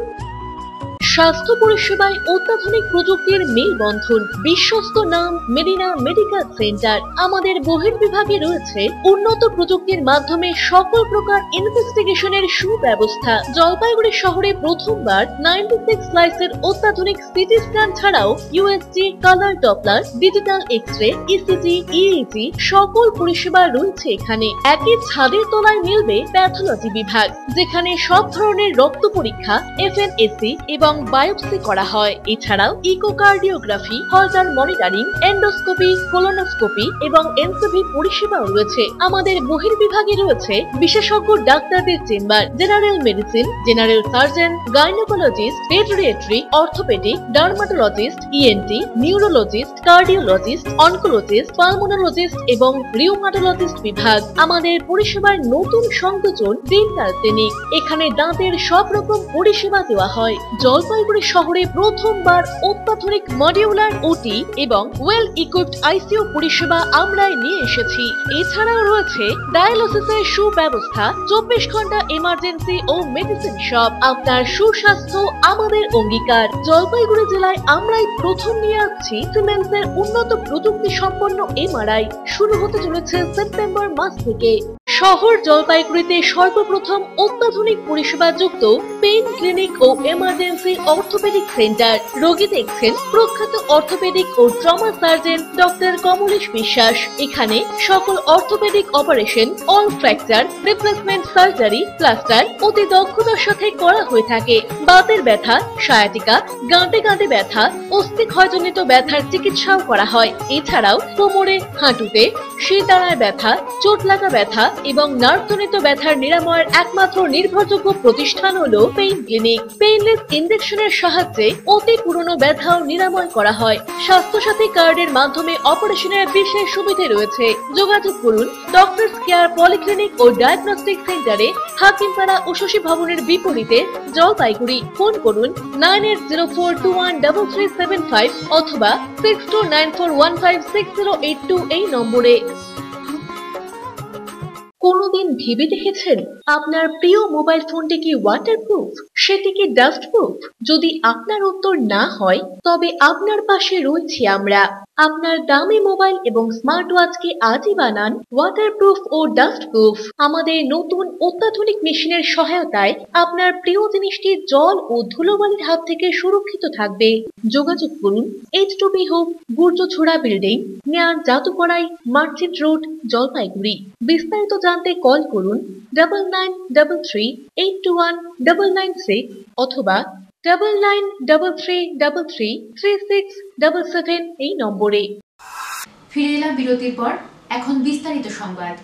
স্বাস্থ্য পরিষেবায় অত্যাধুনিক প্রযুক্তির মেলবন্ধন, বিশ্বস্ত নাম মেরিনা মেডিকেল সেন্টার। আমাদের বহির্বিভাগে রয়েছে উন্নত প্রযুক্তির মাধ্যমে সকল প্রকার ইনভেস্টিগেশনের সুব্যবস্থা। জলপাইগুড়ি শহরে প্রথমবার 96 স্লাইসের অত্যাধুনিক সিটি স্ক্যান ছাড়াও USG, colour Doppler, digital X-ray, ECG, EEG সকল পরিষেবা রয়েছে এখানে। একই ছাদের তলায় মিলবে প্যাথোলজি বিভাগ, যেখানে সব ধরনের রক্ত পরীক্ষা, এফএনএসি এবং বায়োপসি করা হয়। এছাড়াও ইকোকার্ডিওগ্রাফি, হলটার মনিটরিং, এন্ডোস্কোপি, কোলোনোস্কোপি এবং এনসিভি পরিষেবাও রয়েছে। আমাদের বহির্বিভাগে রয়েছে বিশেষজ্ঞ ডাক্তারদের chamber, general medicine, general surgeon, gynaecologist, পেডিয়াট্রি, orthopaedic, dermatologist, ENT, neurologist, cardiologist, oncologist, pulmonologist এবং রিউমাটোলজিস্ট বিভাগ। আমাদের পরিষেবার নতুন সংযোজন ডেন্টাল ক্লিনিক। এখানে দাঁতের সব রকম পরিষেবা দেওয়া হয়। জলপাইগুড়ি শহরে প্রথমবার অত্যাধুনিক মডিউলার ওটি এবং ওয়েল ইকুইপড আইসিইউ পরিষেবা আমরাই নিয়ে এসেছি। এছাড়াও রয়েছে ডায়ালিসিসের সুব্যবস্থা, 24 ঘন্টা এমার্জেন্সি ও মেডিসিন শপ। আপনার সুস্বাস্থ্য আমাদের অঙ্গীকার। জলপাইগুড়ি জেলায় আমরাই প্রথম নিয়ে আসছি সিমেন্সের উন্নত প্রযুক্তি সম্পন্ন এমআরআই। শুরু হতে চলেছে সেপ্টেম্বর মাস থেকে। শহর জলপাইগুড়িতে সর্বপ্রথম অত্যাধুনিক পরিষেবা যুক্ত পেইন ক্লিনিক ও এমার্জেন্সি অর্থোপেডিক সেন্টার। রোগী দেখছেন প্রখ্যাত অর্থোপেডিক ও ট্রমা সার্জন ডক্টর কমলেশ বিশ্বাস। এখানে সকল orthopaedic operation, all fracture, replacement surgery, plaster অতি দক্ষতার সাথে করা হয়ে থাকে। বাতের ব্যথা, সায়াটিকা, গাঁটে গাঁটে ব্যথা, অস্থিক্ষয়জনিত ব্যথার চিকিৎসাও করা হয়। এছাড়াও কোমরে, হাঁটুতে, শিরদাঁড়ায় ব্যথা, চোট লাগা ব্যথা এবং নার্ভজনিত ব্যথার নিরাময়ের একমাত্র নির্ভরযোগ্য প্রতিষ্ঠান হলো পেইন ক্লিনিক। পেইনলেস ইনজেকশনের সাহায্যে অতি পুরনো ব্যথাও নিরাময় করা হয়। স্বাস্থ্যসাথী কার্ডের মাধ্যমে অপারেশনের বিশেষ সুবিধা রয়েছে। যোগাযোগ করুন ডক্টরস কেয়ার পলিক্লিনিক ও ডায়াগনস্টিক সেন্টারে, হাকিমপাড়া উশসী ভবনের বিপরীতে, জলপাইগুড়ি। ফোন করুন 9804213375 অথবা 6294156082 এই নম্বরে। কোনোদিন ভেবে দেখেছেন আপনার প্রিয় মোবাইল ফোনটি কি ওয়াটারপ্রুফ, সেটি কি ডাস্টপ্রুফ? যদি আপনার উত্তর না হয় তবে আপনার পাশে রয়েছি আমরা। আপনার দামি মোবাইল এবং স্মার্ট ওয়াচকে আজই বানান ওয়াটারপ্রুফ ও ডাস্টপ্রুফ। আমাদের নতুন অত্যাধুনিক মেশিনের সহায়তায় আপনার প্রিয় জিনিসটি জল ও ধুলোবালির হাত থেকে সুরক্ষিত থাকবে। যোগাযোগ করুন H2B Hope, Gurjachhara building, near জাদুকড়াই, মার্চেন্ট রোড, জলপাইগুড়ি। বিস্তারিত জানতে কল করুন 9933821996 অথবা 9933333677 এই নম্বরে। ফিরে এলাম বিরতির পর। এখন বিস্তারিত সংবাদ।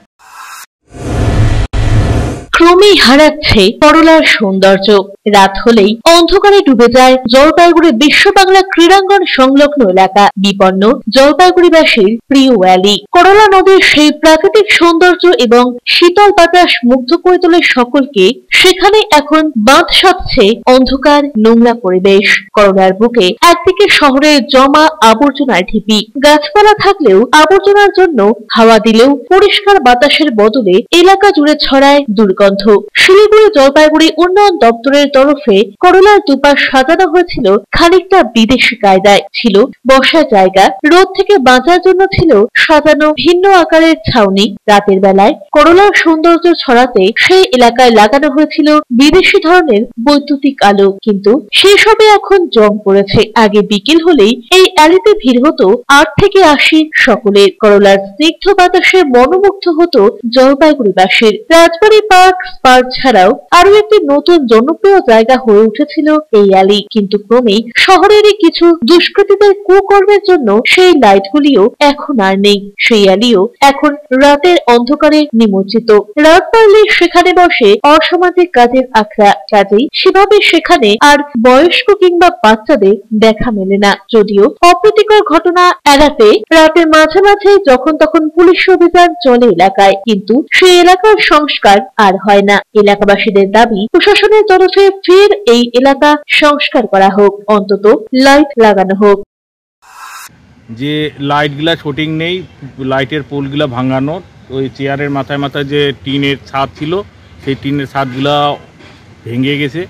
ক্রমেই হারাচ্ছে করলার সৌন্দর্য। রাত হলেই অন্ধকারে ডুবে যায় জলপাইগুড়ি বিশ্ব বাংলা ক্রীড়াঙ্গন সংলগ্ন এলাকা। বিপন্ন জলপাইগুড়িবাসীর প্রিয় অ্যালি। করলা নদীর সেই প্রাকৃতিক সৌন্দর্য এবং শীতল বাতাস মুগ্ধ করে তোলে সকলকে। সেখানে এখন বাঁধ সাধছে অন্ধকার নোংরা পরিবেশ। করলার বুকে একদিকে শহরের জমা আবর্জনার ঢিপি, গাছপালা থাকলেও আবর্জনার জন্য হাওয়া দিলেও পরিষ্কার বাতাসের বদলে এলাকা জুড়ে ছড়ায় দুর্গন্ধ। শিলিগুড়ি জলপাইগুড়ি উন্নয়ন দপ্তরের তরফে করলার দুপাশ সাজানো হয়েছিল খানিকটা বিদেশি কায়দায়। ছিল বসার জায়গা, রোদ থেকে বাঁচার জন্য ছিল সাজানো ভিন্ন আকারের ছাউনি। রাতের বেলায় করলার সৌন্দর্য ছড়াতে সেই এলাকায় লাগানো হয়েছিল বিদেশি ধরনের বৈদ্যুতিক আলো। কিন্তু সেসবে এখন জং পড়েছে। আগে বিকেল হলেই এই অ্যালিতে ভিড় হতো 8 থেকে 80 সকলের। করলার স্নিগ্ধ বাতাসে মনোমুগ্ধ হতো জলপাইগুড়িবাসীর। রাজবাড়ী পার্ক স্পার ছাড়াও আরো একটি নতুন জনপ্রিয় জায়গা হয়ে উঠেছিল এই অ্যালি। কিন্তু ক্রমেই শহরেরই কিছু দুষ্কৃতীদের কুকর্মের জন্য সেই লাইটগুলিও এখন আর নেই। সেই অ্যালিও এখন রাতের অন্ধকারে নিমজ্জিত। রাত পারলে সেখানে বসে অসামাজিক কাজের আখড়া। কাজেই সেভাবে সেখানে আর বয়স্ক কিংবা বাচ্চাদের দেখা মেলে না। যদিও অপ্রীতিকর ঘটনা এড়াতে রাতে মাঝে মাঝে যখন তখন পুলিশ অভিযান চলে এলাকায়, কিন্তু সেই এলাকার সংস্কার আর হয় না। এলাকাবাসীদের দাবি প্রশাসনের তরফে ফের এই এলাকা সংস্কার করা হোক, অন্তত লাইট লাগানো হোক। যে লাইটগুলা শুটিং নেই, লাইটের পোলগুলা ভাঙানো, ওই চেয়ারের মাথায় মাথায় যে টিনের ছাদ ছিল সেই টিনের ছাদগুলা ভেঙে গেছে।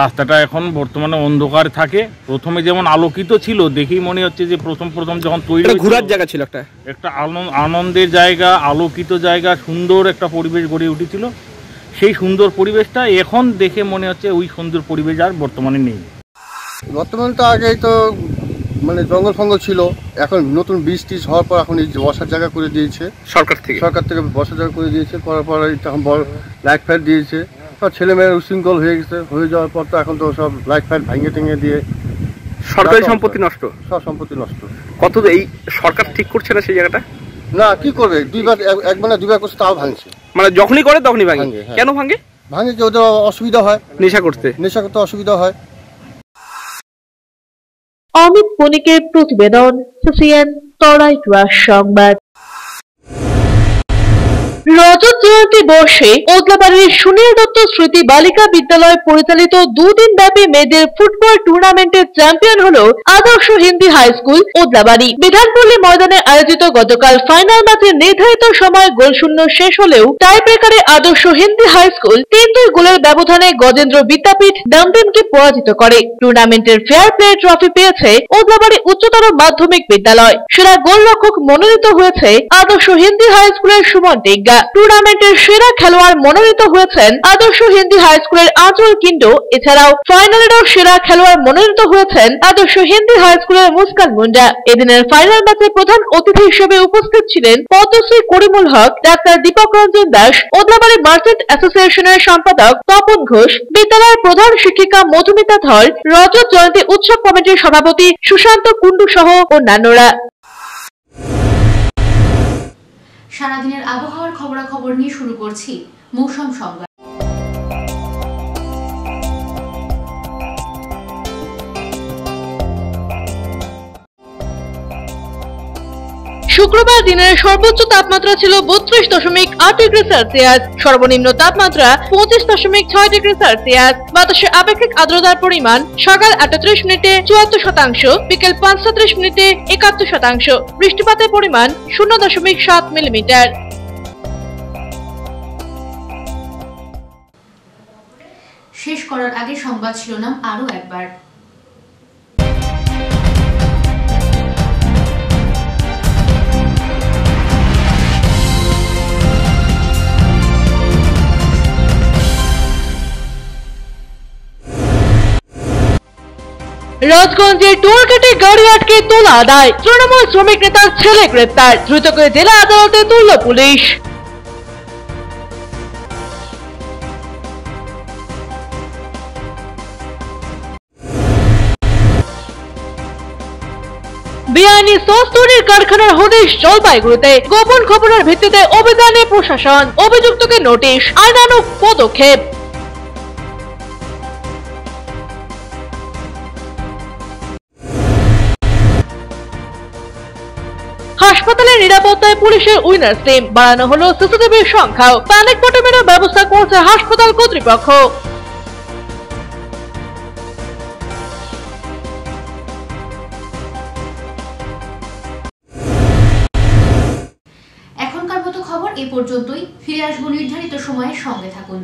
রাস্তাটা এখন বর্তমানে অন্ধকার থাকে। প্রথমে যেমন আলোকিত ছিল, দেখেই মনে হচ্ছে যে প্রথম যখন তৈরি ঘোরার জায়গা ছিল, একটা আনন্দের জায়গা, আলোকিত জায়গা, সুন্দর একটা পরিবেশ গড়ে উঠেছিল। সেই সুন্দর পরিবেশটা এখন দেখে মনে হচ্ছে ওই সুন্দর পরিবেশ আর বর্তমানে নেই। বর্তমানে তো আগেই তো মানে জঙ্গল ফঙ্গল ছিল, এখন নতুন বীজ টিজ হওয়ার পর এখন এই বসার জায়গা করে দিয়েছে সরকার থেকে বসার জায়গা করে দিয়েছে। করার পর তখন লাইট ফাইট দিয়েছে, ছেলে মেয়ের উশৃঙ্খল হয়ে গেছে, হয়ে যাওয়ার পর তো এখন তো সব লাইট ফাইট ভাঙে টেঙে দিয়ে সরকারি সম্পত্তি নষ্ট, সব সম্পত্তি নষ্ট। কত এই সরকার ঠিক করছে না সেই জায়গাটা? না, কি করবে, দুইবার একবার না দুইবার করছে তাও ভাঙছে। মানে যখনই করে তখনই ভাঙে? কেন ভাঙে? ভাঙে যে ওদের অসুবিধা হয়, নেশা করতে অসুবিধা হয়। অমিত বণিকের প্রতিবেদন, সিসিএন তরাইটুয়া সংবাদ। রজত জয়ন্তী বর্ষে ওদলাবাড়ির সুনীল দত্ত স্মৃতি বালিকা বিদ্যালয় পরিচালিত দুদিন ব্যাপী মেয়েদের ফুটবল টুর্নামেন্টের চ্যাম্পিয়ন হল আদর্শ হিন্দি হাই স্কুল ওদলাবাড়ি। বিধানপল্লী ময়দানে আয়োজিত গতকাল ফাইনাল ম্যাচে নির্ধারিত সময় গোলশূন্য শেষ হলেও টাই ব্রেকারে আদর্শ হিন্দি হাই স্কুল 3-2 গোলের ব্যবধানে গজেন্দ্র বিদ্যাপীঠ ডামডেমকে পরাজিত করে। টুর্নামেন্টের ফেয়ার প্লে ট্রফি পেয়েছে ওদলাবাড়ি উচ্চতর মাধ্যমিক বিদ্যালয়। সেরা গোলরক্ষক মনোনীত হয়েছে আদর্শ হিন্দি হাই স্কুলের সুমন টেঙ্গা। টুর্নামেন্টের সেরা খেলোয়াড় মনোনীত হয়েছেন আদর্শ হিন্দি হাই স্কুলের আঁচল কিন্ডো। এছাড়াও ফাইনালেরও সেরা খেলোয়াড় মনোনীত হয়েছেন আদর্শ হিন্দি হাই স্কুলের মুস্কান মুন্ডা। এদিনের ফাইনাল ম্যাচে প্রধান অতিথি হিসেবে উপস্থিত ছিলেন পদ্মশ্রী করিমুল হক, ডাক্তার দীপক রঞ্জন দাস, ওদলাবাড়ি মার্চেন্ট অ্যাসোসিয়েশনের সম্পাদক তপন ঘোষ, বিদ্যালয়ের প্রধান শিক্ষিকা মধুমিতা ধর, রজত জয়ন্তী উৎসব কমিটির সভাপতি সুশান্ত কুন্ডু সহ অন্যান্যরা। সারাদিনের আবহাওয়ার খবরাখবর নিয়ে শুরু করছি মৌসুম সংবাদ। শুক্রবার দিনের সর্বোচ্চ তাপমাত্রা ছিল 32.8 ডিগ্রি সেলসিয়াস, সর্বনিম্ন তাপমাত্রা 25.6 ডিগ্রি সেলসিয়াস। বাতাসের আপেক্ষিক আর্দ্রতার পরিমাণ সকাল 8:30 মিনিটে 74%, বিকেল 5:30 মিনিটে 71%। বৃষ্টিপাতের পরিমাণ 0.7 মিলিমিটার। শেষ করার আগে সংবাদ শিরোনাম আরো একবার। রাজগঞ্জের টোলগেটে গাড়ি আটকে তোলা আদায়, তৃণমূল শ্রমিক নেতার ছেলে গ্রেপ্তার, দ্রুত করে জেলা আদালতে তুলল পুলিশ। বেআইনি সস তৈরির কারখানার হদিশ জলপাইগুড়িতে, গোপন খবরের ভিত্তিতে অভিযানে প্রশাসন, অভিযুক্তকে নোটিশ, আইনানুগ পদক্ষেপ। হাসপাতালের নিরাপত্তায় পুলিশের উইনার্স টিম, বাড়ানো হলো সিসিটিভির সংখ্যাও, প্যানিক বটমেরও ব্যবস্থা করছে হাসপাতাল কর্তৃপক্ষ। এখনকার মতো খবর এ পর্যন্তই। ফিরে আসবো নির্ধারিত সময়ের সঙ্গে থাকুন।